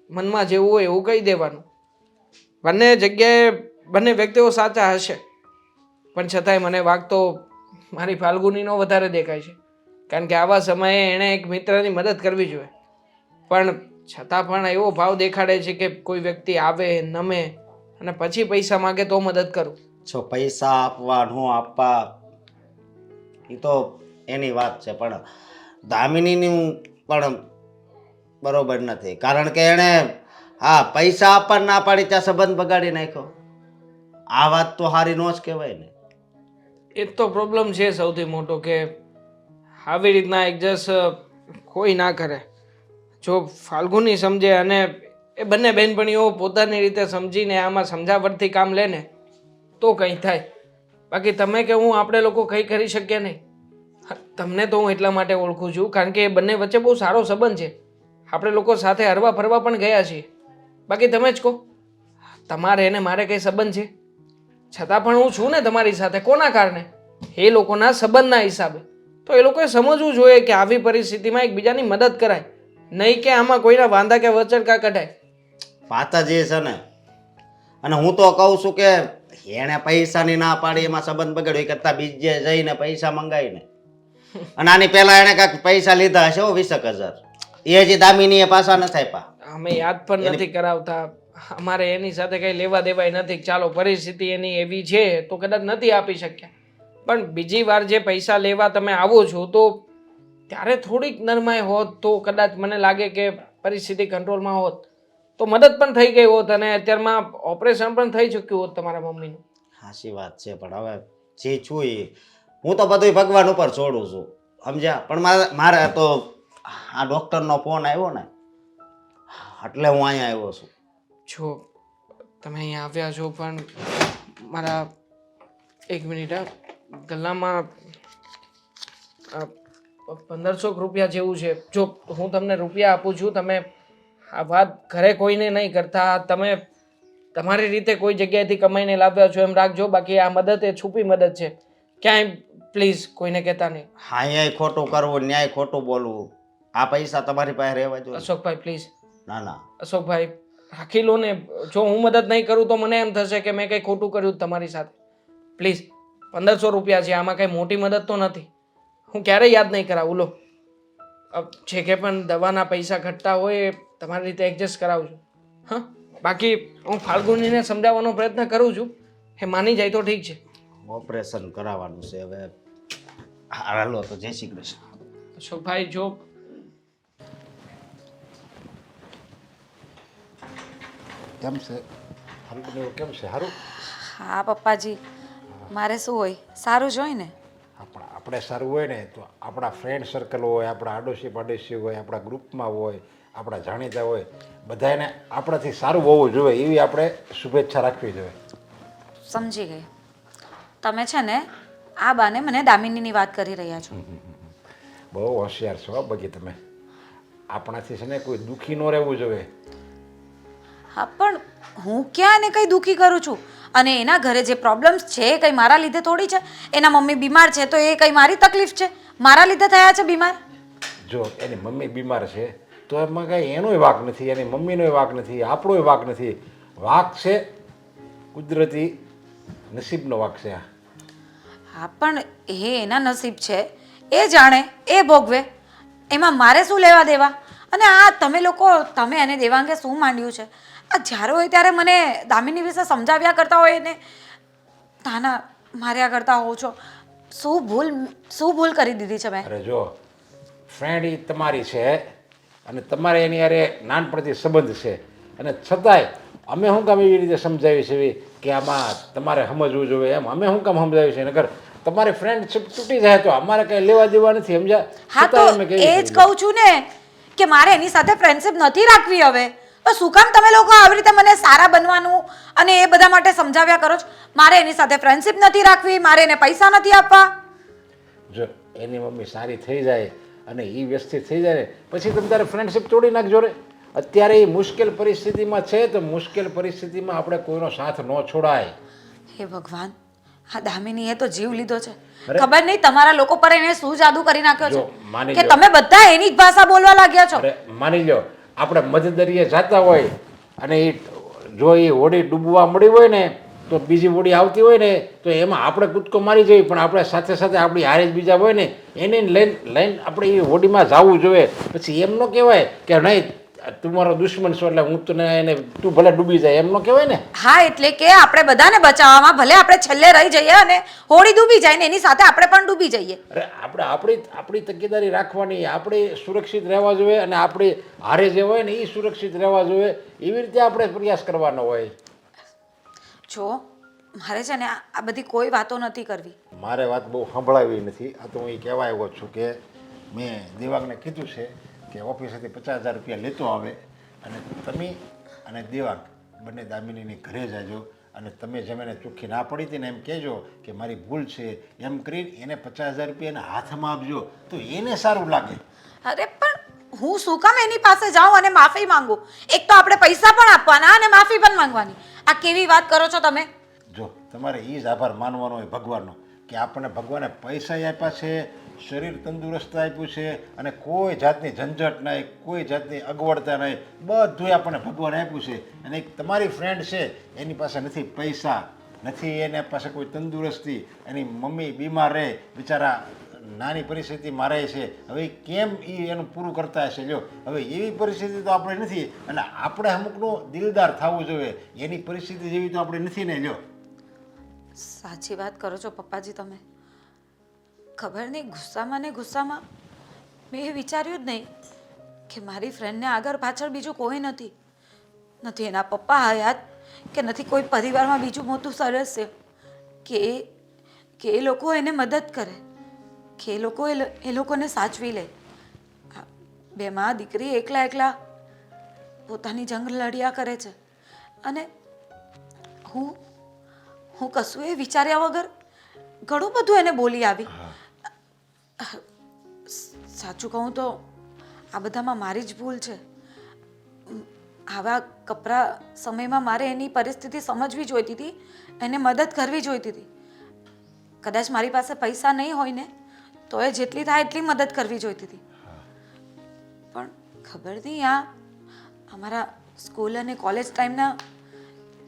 મનમાં જેવું હોય એવું કહી દેવાનું. બંને જગ્યાએ બંને વ્યક્તિઓ સાચા હશે, પણ છતાંય મને વાગતો મારી ફાલ્ગુનીનો વધારે દેખાય છે, કારણ કે આવા સમયે એણે એક મિત્રની મદદ કરવી જોઈએ. પણ છતાં પણ એવો ભાવ દેખાડે છે કે કોઈ વ્યક્તિ આવે નમે અને પછી પૈસા માગે તો મદદ કરું. જો પૈસા આપવા ન આપવા એ તો એની વાત છે, પણ દામિનીનું પણ બરોબર નથી, કારણ કે એણે હા પૈસા આપવા ના પાડી ત્યાં સંબંધ બગાડી નાખ્યો. આ વાત તો હારી નો જ કહેવાય ને. એ જ તો પ્રોબ્લેમ છે સૌથી મોટો કે આવી રીતના એડજસ્ટ કોઈ ના કરે. જો ફાલ્ગુની સમજે અને એ બંને બહેનપણીઓ પોતાની રીતે સમજીને આમાં સમજાવટથી કામ લે ને તો કંઈ થાય. બાકી તમે કે હું આપણે લોકો કંઈ કરી શકીએ નહીં. તમને તો હું એટલા માટે ઓળખું છું કારણ કે એ બંને વચ્ચે બહુ સારો સંબંધ છે. આપણે લોકો સાથે હરવા ફરવા પણ ગયા છીએ. બાકી તમે જ કહો, તમારે એને મારે કંઈ સંબંધ છે? છતાં પણ હું છું ને તમારી સાથે. કોના કારણે? એ લોકોના સંબંધના હિસાબે. તો એ લોકોએ સમજવું જોઈએ કે આવી પરિસ્થિતિમાં એકબીજાની મદદ કરાય, નહીં કે આમાં કોઈના વાંધા કે વચરકા કઢાય. વાત જ એ છે ને. અને હું તો કહું છું કે એણે પૈસાની ના પાડી એમાં સંબંધ બગાડ્યો, એ કરતા બીજે જઈને પૈસા મંગાવીને, અને આની પહેલા એણે કાંઈક પૈસા લીધા હશે 20,000, એ હજી દામિનીએ પાછા નથી આપ્યા. અમે યાદ પણ નથી કરાવતા. અમારે એની સાથે કંઈ લેવા દેવાય નથી. ચાલો પરિસ્થિતિ એની એવી છે તો કદાચ નથી આપી શક્યા, પણ બીજી વાર જે પૈસા લેવા તમે આવો છો તો ત્યારે થોડીક નરમાઈ હોત તો કદાચ મને લાગે કે પરિસ્થિતિ કંટ્રોલમાં હોત તો મદદ પણ થઈ ગઈ હોત અને અત્યારમાં ઓપરેશન પણ થઈ ચૂક્યું હોત તમારા મમ્મીનું. સાચી વાત છે, પણ હવે જે છું એ હું તો બધું ભગવાન ઉપર છોડું છું, સમજ્યા? પણ મારે તો આ ડૉક્ટરનો ફોન આવ્યો ને એટલે હું અહીંયા આવ્યો છું. જો તમે અહીંયા આવ્યા છો પણ મારા એક મિનિટ ગલ્લામાં 1500 રૂપિયા જેવું છે. જો હું તમને રૂપિયા આપું છું, તમે આ વાત ઘરે કોઈને નહીં કરતા. તમે તમારી રીતે કોઈ જગ્યાએથી કમાઈને લાવ્યા છો એમ રાખજો. બાકી આ મદદ એ છુપી મદદ છે, ક્યાંય પ્લીઝ કોઈને કહેતા નહીં. હા, અહીંયા ખોટું કરવું, ન્યાય ખોટું બોલવું, આ પૈસા તમારી પાસે રહેવા જોઈએ. અશોકભાઈ પ્લીઝ. ના ના અશોકભાઈ રાખી લો ને. જો હું મદદ નહીં કરું તો મને એમ થશે કે મેં કંઈ ખોટું કર્યું તમારી સાથે. પ્લીઝ 1500 રૂપિયા છે, આમાં કંઈ મોટી મદદ તો નથી. હું ક્યારેય યાદ નહીં કરાવું. લો જે કે પણ દવાના પૈસા ઘટતા હોય એ તમારી રીતે એડજસ્ટ કરાવું છું. હા, બાકી હું ફાલ્ગુનીને સમજાવવાનો પ્રયત્ન કરું છું, એ માની જાય તો ઠીક છે. ઓપરેશન કરાવવાનું છે હવે. હાલો તો જય શ્રી કૃષ્ણ. અશોકભાઈ જો કેમ છે હારું બધું કેમ છે સારું? હા પપ્પાજી, મારે શું હોય, સારું જ હોય ને. આપણે સારું હોય ને તો આપણા ફ્રેન્ડ સર્કલ હોય, આપણા આડોશી પાડોશી હોય, આપણા ગ્રુપમાં હોય, આપણા જાણીતા હોય, બધાને આપણાથી સારું હોવું જોઈએ એવી આપણે શુભેચ્છા રાખવી જોઈએ. સમજી ગઈ. તમે છે ને આ બાને મને દામિનીની વાત કરી રહ્યા છો. બહુ હોશિયાર છો હો બગી તમે. આપણાથી છે ને કોઈ દુઃખી ન રહેવું જોઈએ. હા પણ હું ક્યાં એને કંઈ દુઃખી કરું છું? અને એના ઘરે જે પ્રોબ્લેમ્સ છે એ કંઈ મારા લીધે થોડી છે. એના મમ્મી બીમાર છે તો એ કંઈ મારી તકલીફ છે? મારા લીધે થયા છે બીમાર? જો એની મમ્મી બીમાર છે તો એમાં કાંઈ એનોય વાંક નથી, એની મમ્મીનોય વાંક નથી, આપણોય વાંક નથી. વાંક છે કુદરતી નસીબનો વાંક છે. હા પણ એ એના નસીબ છે, એ જાણે, એ ભોગવે, એમાં મારે શું લેવા દેવા? અને આ તમે લોકો, તમે અને દેવાંગે શું માંડ્યું છે? આ જ્યારે હોય ત્યારે મને દામિની વિશે સમજાવ્યા કરતા હોય ને તાના માર્યા કરતા હોવ છો. શું ભૂલ કરી દીધી છે મેં? અરે જો ફ્રેન્ડ એ તમારી છે અને તમારે એની હારે નાનપણથી સંબંધ છે, અને છતાંય અમે શું કામ એવી રીતે સમજાવી છે કે આમાં તમારે સમજવું જોઈએ એમ? અમે શું કામ સમજાવી છે? નકર તમારી ફ્રેન્ડશીપ તૂટી જાય તો અમારે કંઈ લેવા દેવા નથી, સમજ્યા? હા તો છતાંય અમે કહીએ એ જ છીએ. કહું છું ને કે મારે એની સાથે ફ્રેન્ડશિપ નથી રાખવી હવે. તો શું કામ તમે લોકો આવી રીતે મને સારા બનવાનું અને એ બધા માટે સમજાવ્યા કરો છો? મારે એની સાથે ફ્રેન્ડશિપ નથી રાખવી, મારે એને પૈસા નથી આપવા. જો એની મમ્મી સારી થઈ જાય અને એ વ્યસ્ત થઈ જાય ને પછી તમે તારે ફ્રેન્ડશિપ તોડી નાખજો રે. અત્યારે એ મુશ્કેલ પરિસ્થિતિમાં છે તો મુશ્કેલ પરિસ્થિતિમાં આપણે કોઈનો સાથ ન છોડાય. હે ભગવાન, આ દામિનીએ તો જીવ લીધો છે. અરે. ખબર નહીં તમારા લોકો પર એને શું જાદુ કરી નાખ્યો જો, છે માની કે લો. તમે બધા એની જ ભાષા બોલવા લાગ્યા છો. અરે માની લો આપણે મધદરિયે જતા હોય અને એ જો એ હોડી ડૂબવા મળી હોય ને તો બીજી હોડી આવતી હોય ને તો એમાં આપણે કૂદકો મારી જઈએ, પણ આપણે સાથે સાથે આપણી હારે જ બીજા હોય ને એને લઈને આપણે એ હોડીમાં જવું જોઈએ. પછી એમ ન કહેવાય કે નહીં તું મારો દુશ્મન છો એટલે હું તને એને તું ભલે ડૂબી જાય, એમ ન કહેવાય ને. હા એટલે કે આપણે બધાને બચાવવામાં ભલે આપણે છેલ્લે રહી જઈએ અને હોડી ડૂબી જાય ને એની સાથે આપણે પણ ડૂબી જઈએ. અરે આપણે આપણી તકેદારી રાખવાની, આપણે સુરક્ષિત રહેવા જોઈએ અને આપણી હારે જે હોય ને એ સુરક્ષિત રહેવા જોઈએ. એવી રીતે આપણે પ્રયાસ કરવાનો હોય. જો મારે છે ને આ બધી કોઈ વાતો નથી કરવી. મારે વાત બહુ સંભળાવી નથી. આ તો હું એ કહેવા આવ્યો છું કે મેં દેવાંગને કીધું છે કે ઓફિસેથી 50,000 રૂપિયા લેતો આવે અને તમે અને દેવાંગ બંને દામિનીની ઘરે જાજો અને તમે જેમ એને ચોખ્ખી ના પડી હતી ને એમ કહેજો કે મારી ભૂલ છે એમ કરીને એને 50,000 રૂપિયા એના હાથમાં આપજો તો એને સારું લાગે. અરે પણ હું શું કામ એની પાસે જાઉં અને માફી માંગુ? એક તો આપણે પૈસા પણ આપવાના અને માફી પણ માંગવાની. આ કેવી વાત કરો છો તમે? જો તમારે એ જ આભાર માનવાનો હોય ભગવાનનો કે આપણને ભગવાને પૈસા આપ્યા છે, શરીર તંદુરસ્ત આપ્યું છે અને કોઈ જાતની ઝંઝટ નહીં, કોઈ જાતની અગવડતા નહીં, બધું આપણને ભગવાન આપ્યું છે. અને એક તમારી ફ્રેન્ડ છે એની પાસે નથી પૈસા, નથી એને પાસે કોઈ તંદુરસ્તી, એની મમ્મી બીમાર રહે, બિચારા નાની પરિસ્થિતિમાં રહે છે. હવે કેમ એ એનું પૂરું કરતા હશે? લ્યો હવે એવી પરિસ્થિતિ તો આપણે નથી અને આપણે અમુકનું દિલદાર થવું જોઈએ. એની પરિસ્થિતિ જેવી તો આપણે નથી ને. લ્યો સાચી વાત કરો છો પપ્પાજી તમે. ખબર નહીં ગુસ્સામાં મેં એ વિચાર્યું જ નહીં કે મારી ફ્રેન્ડને આગળ પાછળ બીજું કોઈ નથી. નથી એના પપ્પા હયાત કે નથી કોઈ પરિવારમાં બીજું મોટું સદસ્ય કે એ લોકો એને મદદ કરે, કે એ લોકોને સાચવી લે. બે માં દીકરી એકલા પોતાની જંગ લડ્યા કરે છે અને હું કશું એ વિચાર્યા વગર ઘણું બધું એને બોલી આવી. સાચું કહું તો આ બધામાં મારી જ ભૂલ છે. આવા કપરા સમયમાં મારે એની પરિસ્થિતિ સમજવી જોઈતી હતી, એને મદદ કરવી જોઈતી હતી. કદાચ મારી પાસે પૈસા નહીં હોય ને તો એ જેટલી થાય એટલી મદદ કરવી જોઈતી હતી. પણ ખબર નહીં આ અમારા સ્કૂલ અને કોલેજ ટાઈમના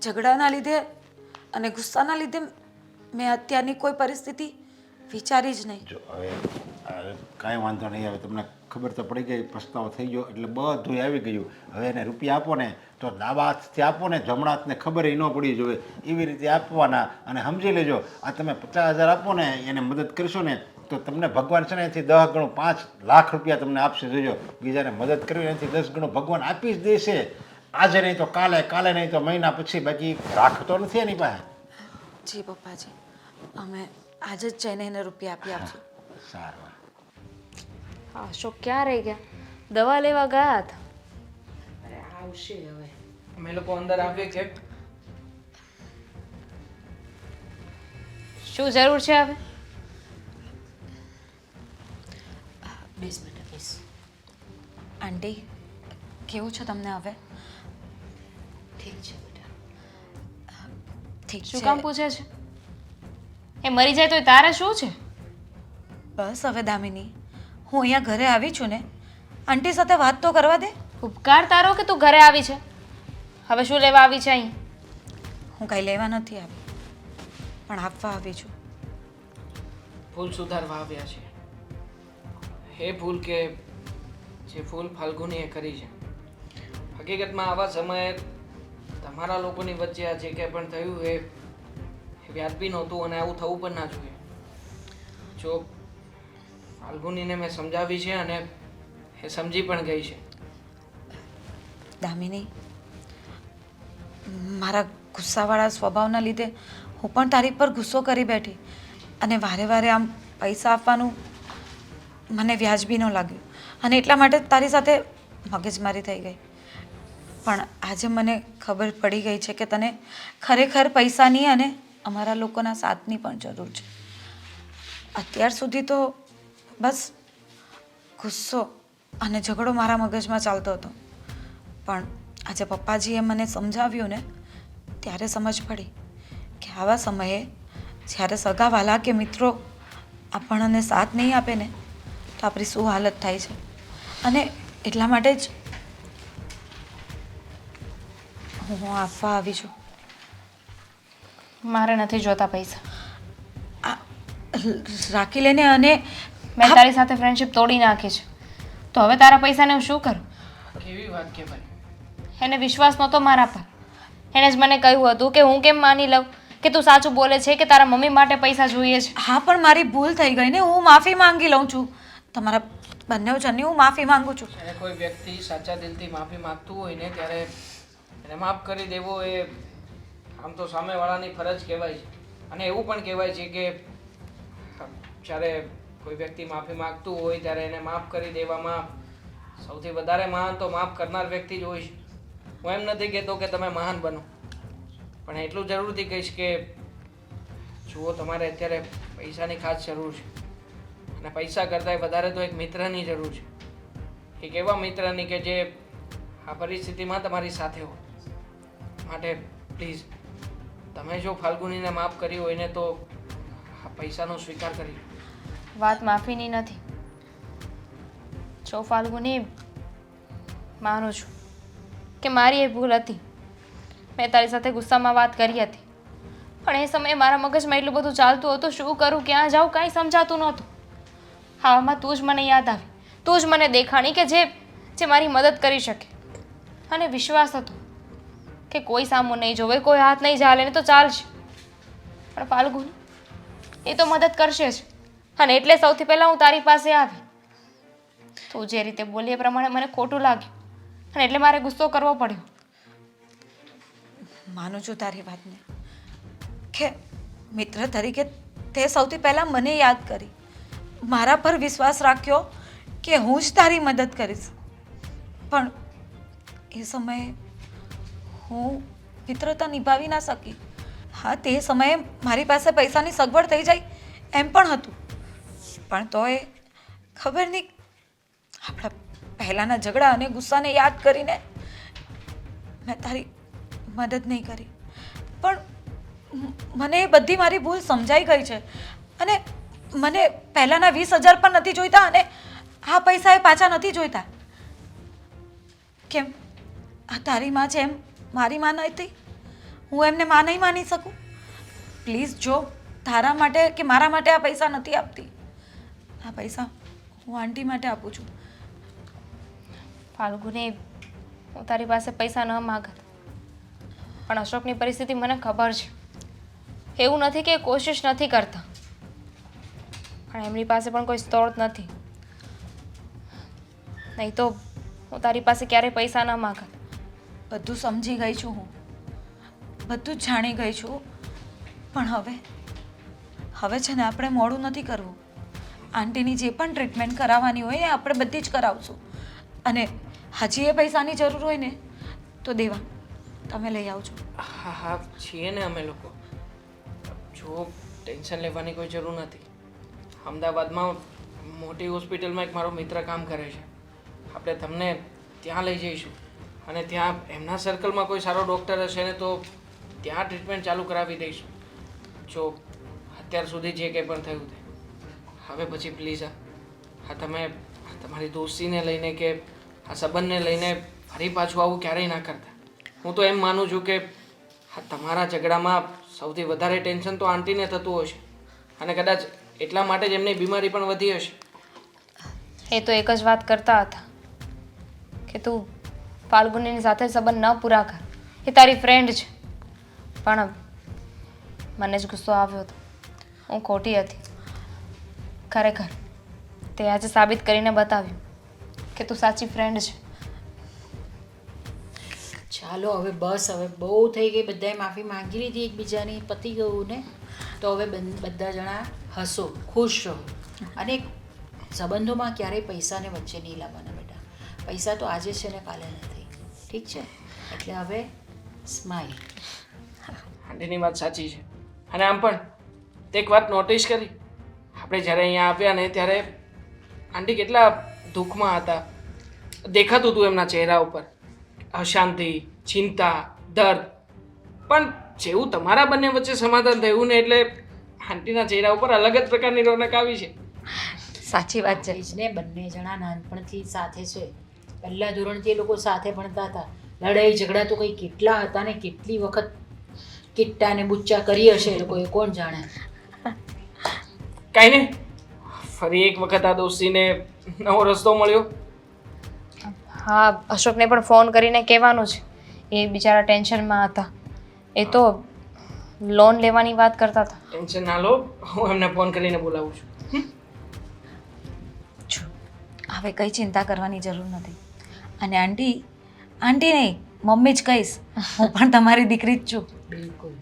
ઝઘડાના લીધે અને ગુસ્સાના લીધે મેં અત્યારની કોઈ પરિસ્થિતિ વિચારી જ નહીં. જો હવે કાંઈ વાંધો નહીં. હવે તમને ખબર તો પડી ગઈ, પસ્તાવો થઈ ગયો એટલે બધું આવી ગયું. હવે એને રૂપિયા આપો ને તો ડાબા હાથથી આપો ને જમણા હાથને ખબર ન પડી જોઈએ એવી રીતે આપવાના. અને સમજી લેજો, આ તમે 50,000 આપો ને એને મદદ કરશો ને તો તમને ભગવાન છે ને એનાથી 10 ગણું 5 લાખ રૂપિયા તમને આપશે. જોજો, બીજાને મદદ કરવી એનાથી 10 ગણું ભગવાન આપી જ દેશે. આજે નહીં તો કાલે, કાલે નહીં તો મહિના પછી. બાકી રાખતો નથી એની પાસે. જી પપ્પાજી, અમે આજે જ જઈને એને રૂપિયા આપી આપશું. સારું. અશોક ક્યાં રહી ગયા? દવા લેવા ગયા હતા. અરે આવશે હવે. અમે લોકો અંદર આવીએ કે શું જરૂર છે હવે? બેસ બેટા બેસ. આંટી, કેવું છે તમને હવે? ઠીક છે બેટા. ઠીક શું છે. કામ પૂછે છે? એ મરી જાય તો તારે શું છે? બસ હવે દામિની, હું અહીંયા ઘરે આવી છું ને, આંટી સાથે વાત તો કરવા દે. ઉપકાર તારો કે તું ઘરે આવી છે. હવે શું લેવા આવી છે અહીં? હું કાંઈ લેવા નથી આવી, પણ આપવા આવી છું. ભૂલ સુધારવા આવ્યા છે. એ ભૂલ કે જે ભૂલ ફાલ્ગુનીએ કરી છે. હકીકતમાં આવા સમયે તમારા લોકોની વચ્ચે આ જે કંઈ પણ થયું એ વ્યાજબી નહોતું અને આવું થવું પણ ના જોઈએ. જો ફાલ્ગુનીને મેં સમજાવી છે અને એ સમજી પણ ગઈ છે. દામિની, મારા ગુસ્સાવાળા સ્વભાવના લીધે હું પણ તારી પર ગુસ્સો કરી બેઠી અને વારે વારે આમ પૈસા આપવાનું મને વ્યાજબી ન લાગ્યું અને એટલા માટે તારી સાથે મગજમારી થઈ ગઈ. પણ આજે મને ખબર પડી ગઈ છે કે તને ખરેખર પૈસાની અને અમારા લોકોના સાથની પણ જરૂર છે. અત્યાર સુધી તો બસ ગુસ્સો અને ઝઘડો મારા મગજમાં ચાલતો હતો, પણ આજે પપ્પાજીએ મને સમજાવ્યું ને ત્યારે સમજ પડી કે આવા સમયે જ્યારે સગાવાલા કે મિત્રો આપણને સાથ નહીં આપે ને તો આપણી શું હાલત થાય છે. અને એટલા માટે જ હું આપવા આવી છું. મારે નથી જોતા પૈસા. આ રાખી લેને. અને મેં તારી સાથે ફ્રેન્ડશિપ તોડી નાખી છે, તો હવે તારા પૈસાને હું શું કરું? કેવી વાત કહેવાય. એને વિશ્વાસ નહોતો મારા પર. એણે જ મને કહ્યું હતું કે હું કેમ માની લઉં કે તું સાચું બોલે છે કે તારા મમ્મી માટે પૈસા જોઈએ છે. હા, પણ મારી ભૂલ થઈ ગઈ ને, હું માફી માંગી લઉં છું. તમારા બંને જણની હું માફી માંગુ છું. જ્યારે કોઈ વ્યક્તિ સાચા દિલથી માફી માંગતું હોય ને ત્યારે એને માફ કરી દેવો એ આમ તો સામેવાળાની ફરજ કહેવાય છે. અને એવું પણ કહેવાય છે કે જ્યારે કોઈ વ્યક્તિ માફી માંગતું હોય ત્યારે એને માફ કરી દેવામાં સૌથી વધારે મહાન તો માફ કરનાર વ્યક્તિ જ હોય છે. હું એમ નથી કહેતો કે તમે મહાન બનો, પણ એટલું જરૂરથી કહીશ કે જુઓ, તમારે અત્યારે પૈસાની ખાસ જરૂર છે અને પૈસા કરતાંય વધારે તો એક મિત્રની જરૂર છે. એક એવા મિત્રની કે જે આ પરિસ્થિતિમાં તમારી સાથે હોય. માટે પ્લીઝ તમે જો ફાલ્ગુનીને માફ કરી હોય ને તો આ પૈસાનો સ્વીકાર કરી. વાત માફીની નથી. જો ફાલ્ગુની, માનું છું કે મારી એ ભૂલ હતી. મેં તારી સાથે ગુસ્સામાં વાત કરી હતી, પણ એ સમયે મારા મગજમાં એટલું બધું ચાલતું હતું, શું કરું, ક્યાં જાઉં, કાંઈ સમજાતું નહોતું. આવામાં તું જ મને યાદ આવી, તું જ મને દેખાણી કે જે મારી મદદ કરી શકે. અને વિશ્વાસ હતો કે કોઈ સામું નહીં જોવે, કોઈ હાથ નહીં ઝાલે ને તો ચાલશે. પણ ફાલ્ગુની, એ તો મદદ કરશે જ. અને એટલે સૌથી પહેલાં હું તારી પાસે આવી. તું જે રીતે બોલી એ પ્રમાણે મને ખોટું લાગ્યું અને એટલે મારે ગુસ્સો કરવો પડ્યો. માનું છું તારી વાતને કે મિત્ર તરીકે તે સૌથી પહેલાં મને યાદ કરી, મારા પર વિશ્વાસ રાખ્યો કે હું જ તારી મદદ કરીશ. પણ એ સમયે હું મિત્રતા નિભાવી ના શકી. હા, તે સમયે મારી પાસે પૈસાની સગવડ થઈ જાય એમ પણ હતું, પણ તોય ખબર નહીં આપણા પહેલાંના ઝઘડા અને ગુસ્સાને યાદ કરીને મેં તારી મદદ નહીં કરી. પણ મને એ બધી મારી ભૂલ સમજાઈ ગઈ છે અને મને પહેલાંના 20,000 પણ નથી જોઈતા અને આ પૈસા એ પાછા નથી જોઈતા. કેમ આ તારી માં છે એમ મારી માં નથી? હું એમને માં નહીં માની શકું? પ્લીઝ, જો તારા માટે કે મારા માટે આ પૈસા નથી આપતી, આ પૈસા હું આંટી માટે આપું છું. ફાલ્ગુની, હું તારી પાસે પૈસા ન માગત, પણ અશોકની પરિસ્થિતિ મને ખબર છે. એવું નથી કે એ કોશિશ નથી કરતા, પણ એમની પાસે પણ કોઈ સ્ત્રોત નથી. નહીં તો હું તારી પાસે ક્યારેય પૈસા ન માગત. બધું સમજી ગઈ છું હું, બધું જ જાણી ગઈ છું. પણ હવે છે ને આપણે મોડું નથી કરવું. આંટીની જે પણ ટ્રીટમેન્ટ કરાવવાની હોય ને આપણે બધી જ કરાવશું. અને હજી એ પૈસાની જરૂર હોય ને તો દેવા તમે લઈ આવજો. હા હા છીએ ને અમે લોકો. જો ટેન્શન લેવાની કોઈ જરૂર નથી. અમદાવાદમાં મોટી હોસ્પિટલમાં એક મારો મિત્ર કામ કરે છે. આપણે તમને ત્યાં લઈ જઈશું અને ત્યાં એમના સર્કલમાં કોઈ સારો ડૉક્ટર હશે ને તો ત્યાં ટ્રીટમેન્ટ ચાલુ કરાવી દઈશું. જો અત્યાર સુધી જે કંઈ પણ થયું તે હવે પછી પ્લીઝ તમે તમારી દોસ્તીને લઈને કે આ સંબંધને લઈને ફરી પાછું આવું ક્યારેય ના કરતા. હું તો એમ માનું છું કે તમારા ઝઘડામાં સૌથી વધારે ટેન્શન તો આંટીને થતું હશે અને કદાચ એટલા માટે જ એમની બીમારી પણ વધી હશે. એ તો એક જ વાત કરતા હતા કે તું ફાલ્ગુનીની સાથે સંબંધ ન પૂરા કર, એ તારી ફ્રેન્ડ છે. પણ મને જ ગુસ્સો આવ્યો હતો. હું ખોટી હતી. ખરેખર તે આજે સાબિત કરીને બતાવ્યું કે તું સાચી ફ્રેન્ડ છે. ચાલો હવે બસ, હવે બહુ થઈ ગઈ, બધાએ માફી માંગી લીધી એકબીજાની, પતી ગયું ને. તો હવે બધા જણા હસો, ખુશ રહો. અને સંબંધોમાં ક્યારેય પૈસાને વચ્ચે નહીં લાવવાના બેટા. પૈસા તો આજે છે ને કાલે નથી, ઠીક છે? એટલે હવે સ્માઈલ. આંટીની વાત સાચી છે. અને આમ પણ તે એક વાત નોટિસ કરી, આપણે જ્યારે અહીંયા આવ્યા ને ત્યારે આંટી કેટલા દુઃખમાં હતા. દેખાતું હતું એમના ચહેરા ઉપર અશાંતિ, ચિંતા, દર્દ. પણ જેવું તમારા બંને વચ્ચે સમાધાન થયું ને એટલે આંટીના ચહેરા ઉપર અલગ જ પ્રકારની રોનક આવી છે. સાચી વાત છે. જ ને, બંને જણા નાનપણથી સાથે છે. પહેલા ધોરણથી એ લોકો સાથે ભણતા હતા. લડાઈ ઝઘડા તો કંઈ કેટલા હતા ને કેટલી વખત કિટ્ટા ને બુચ્ચા કરી હશે એ લોકોએ, કોણ જાણે. કાંઈ નહીં, ફરી એક વખત આ દોસ્તીને નવો રસ્તો મળ્યો. હા, અશોકને પણ ફોન કરીને કહેવાનું છે. એ બિચારા ટેન્શનમાં હતા. એ તો લોન લેવાની વાત કરતા હતા. ટેન્શન ના લો, હું એમને ફોન કરીને બોલાવું છું. જો હવે કંઈ ચિંતા કરવાની જરૂર નથી. અને આંટી નહીં, મમ્મી જ કહીશ. હું પણ તમારી દીકરી જ છું. બિલકુલ.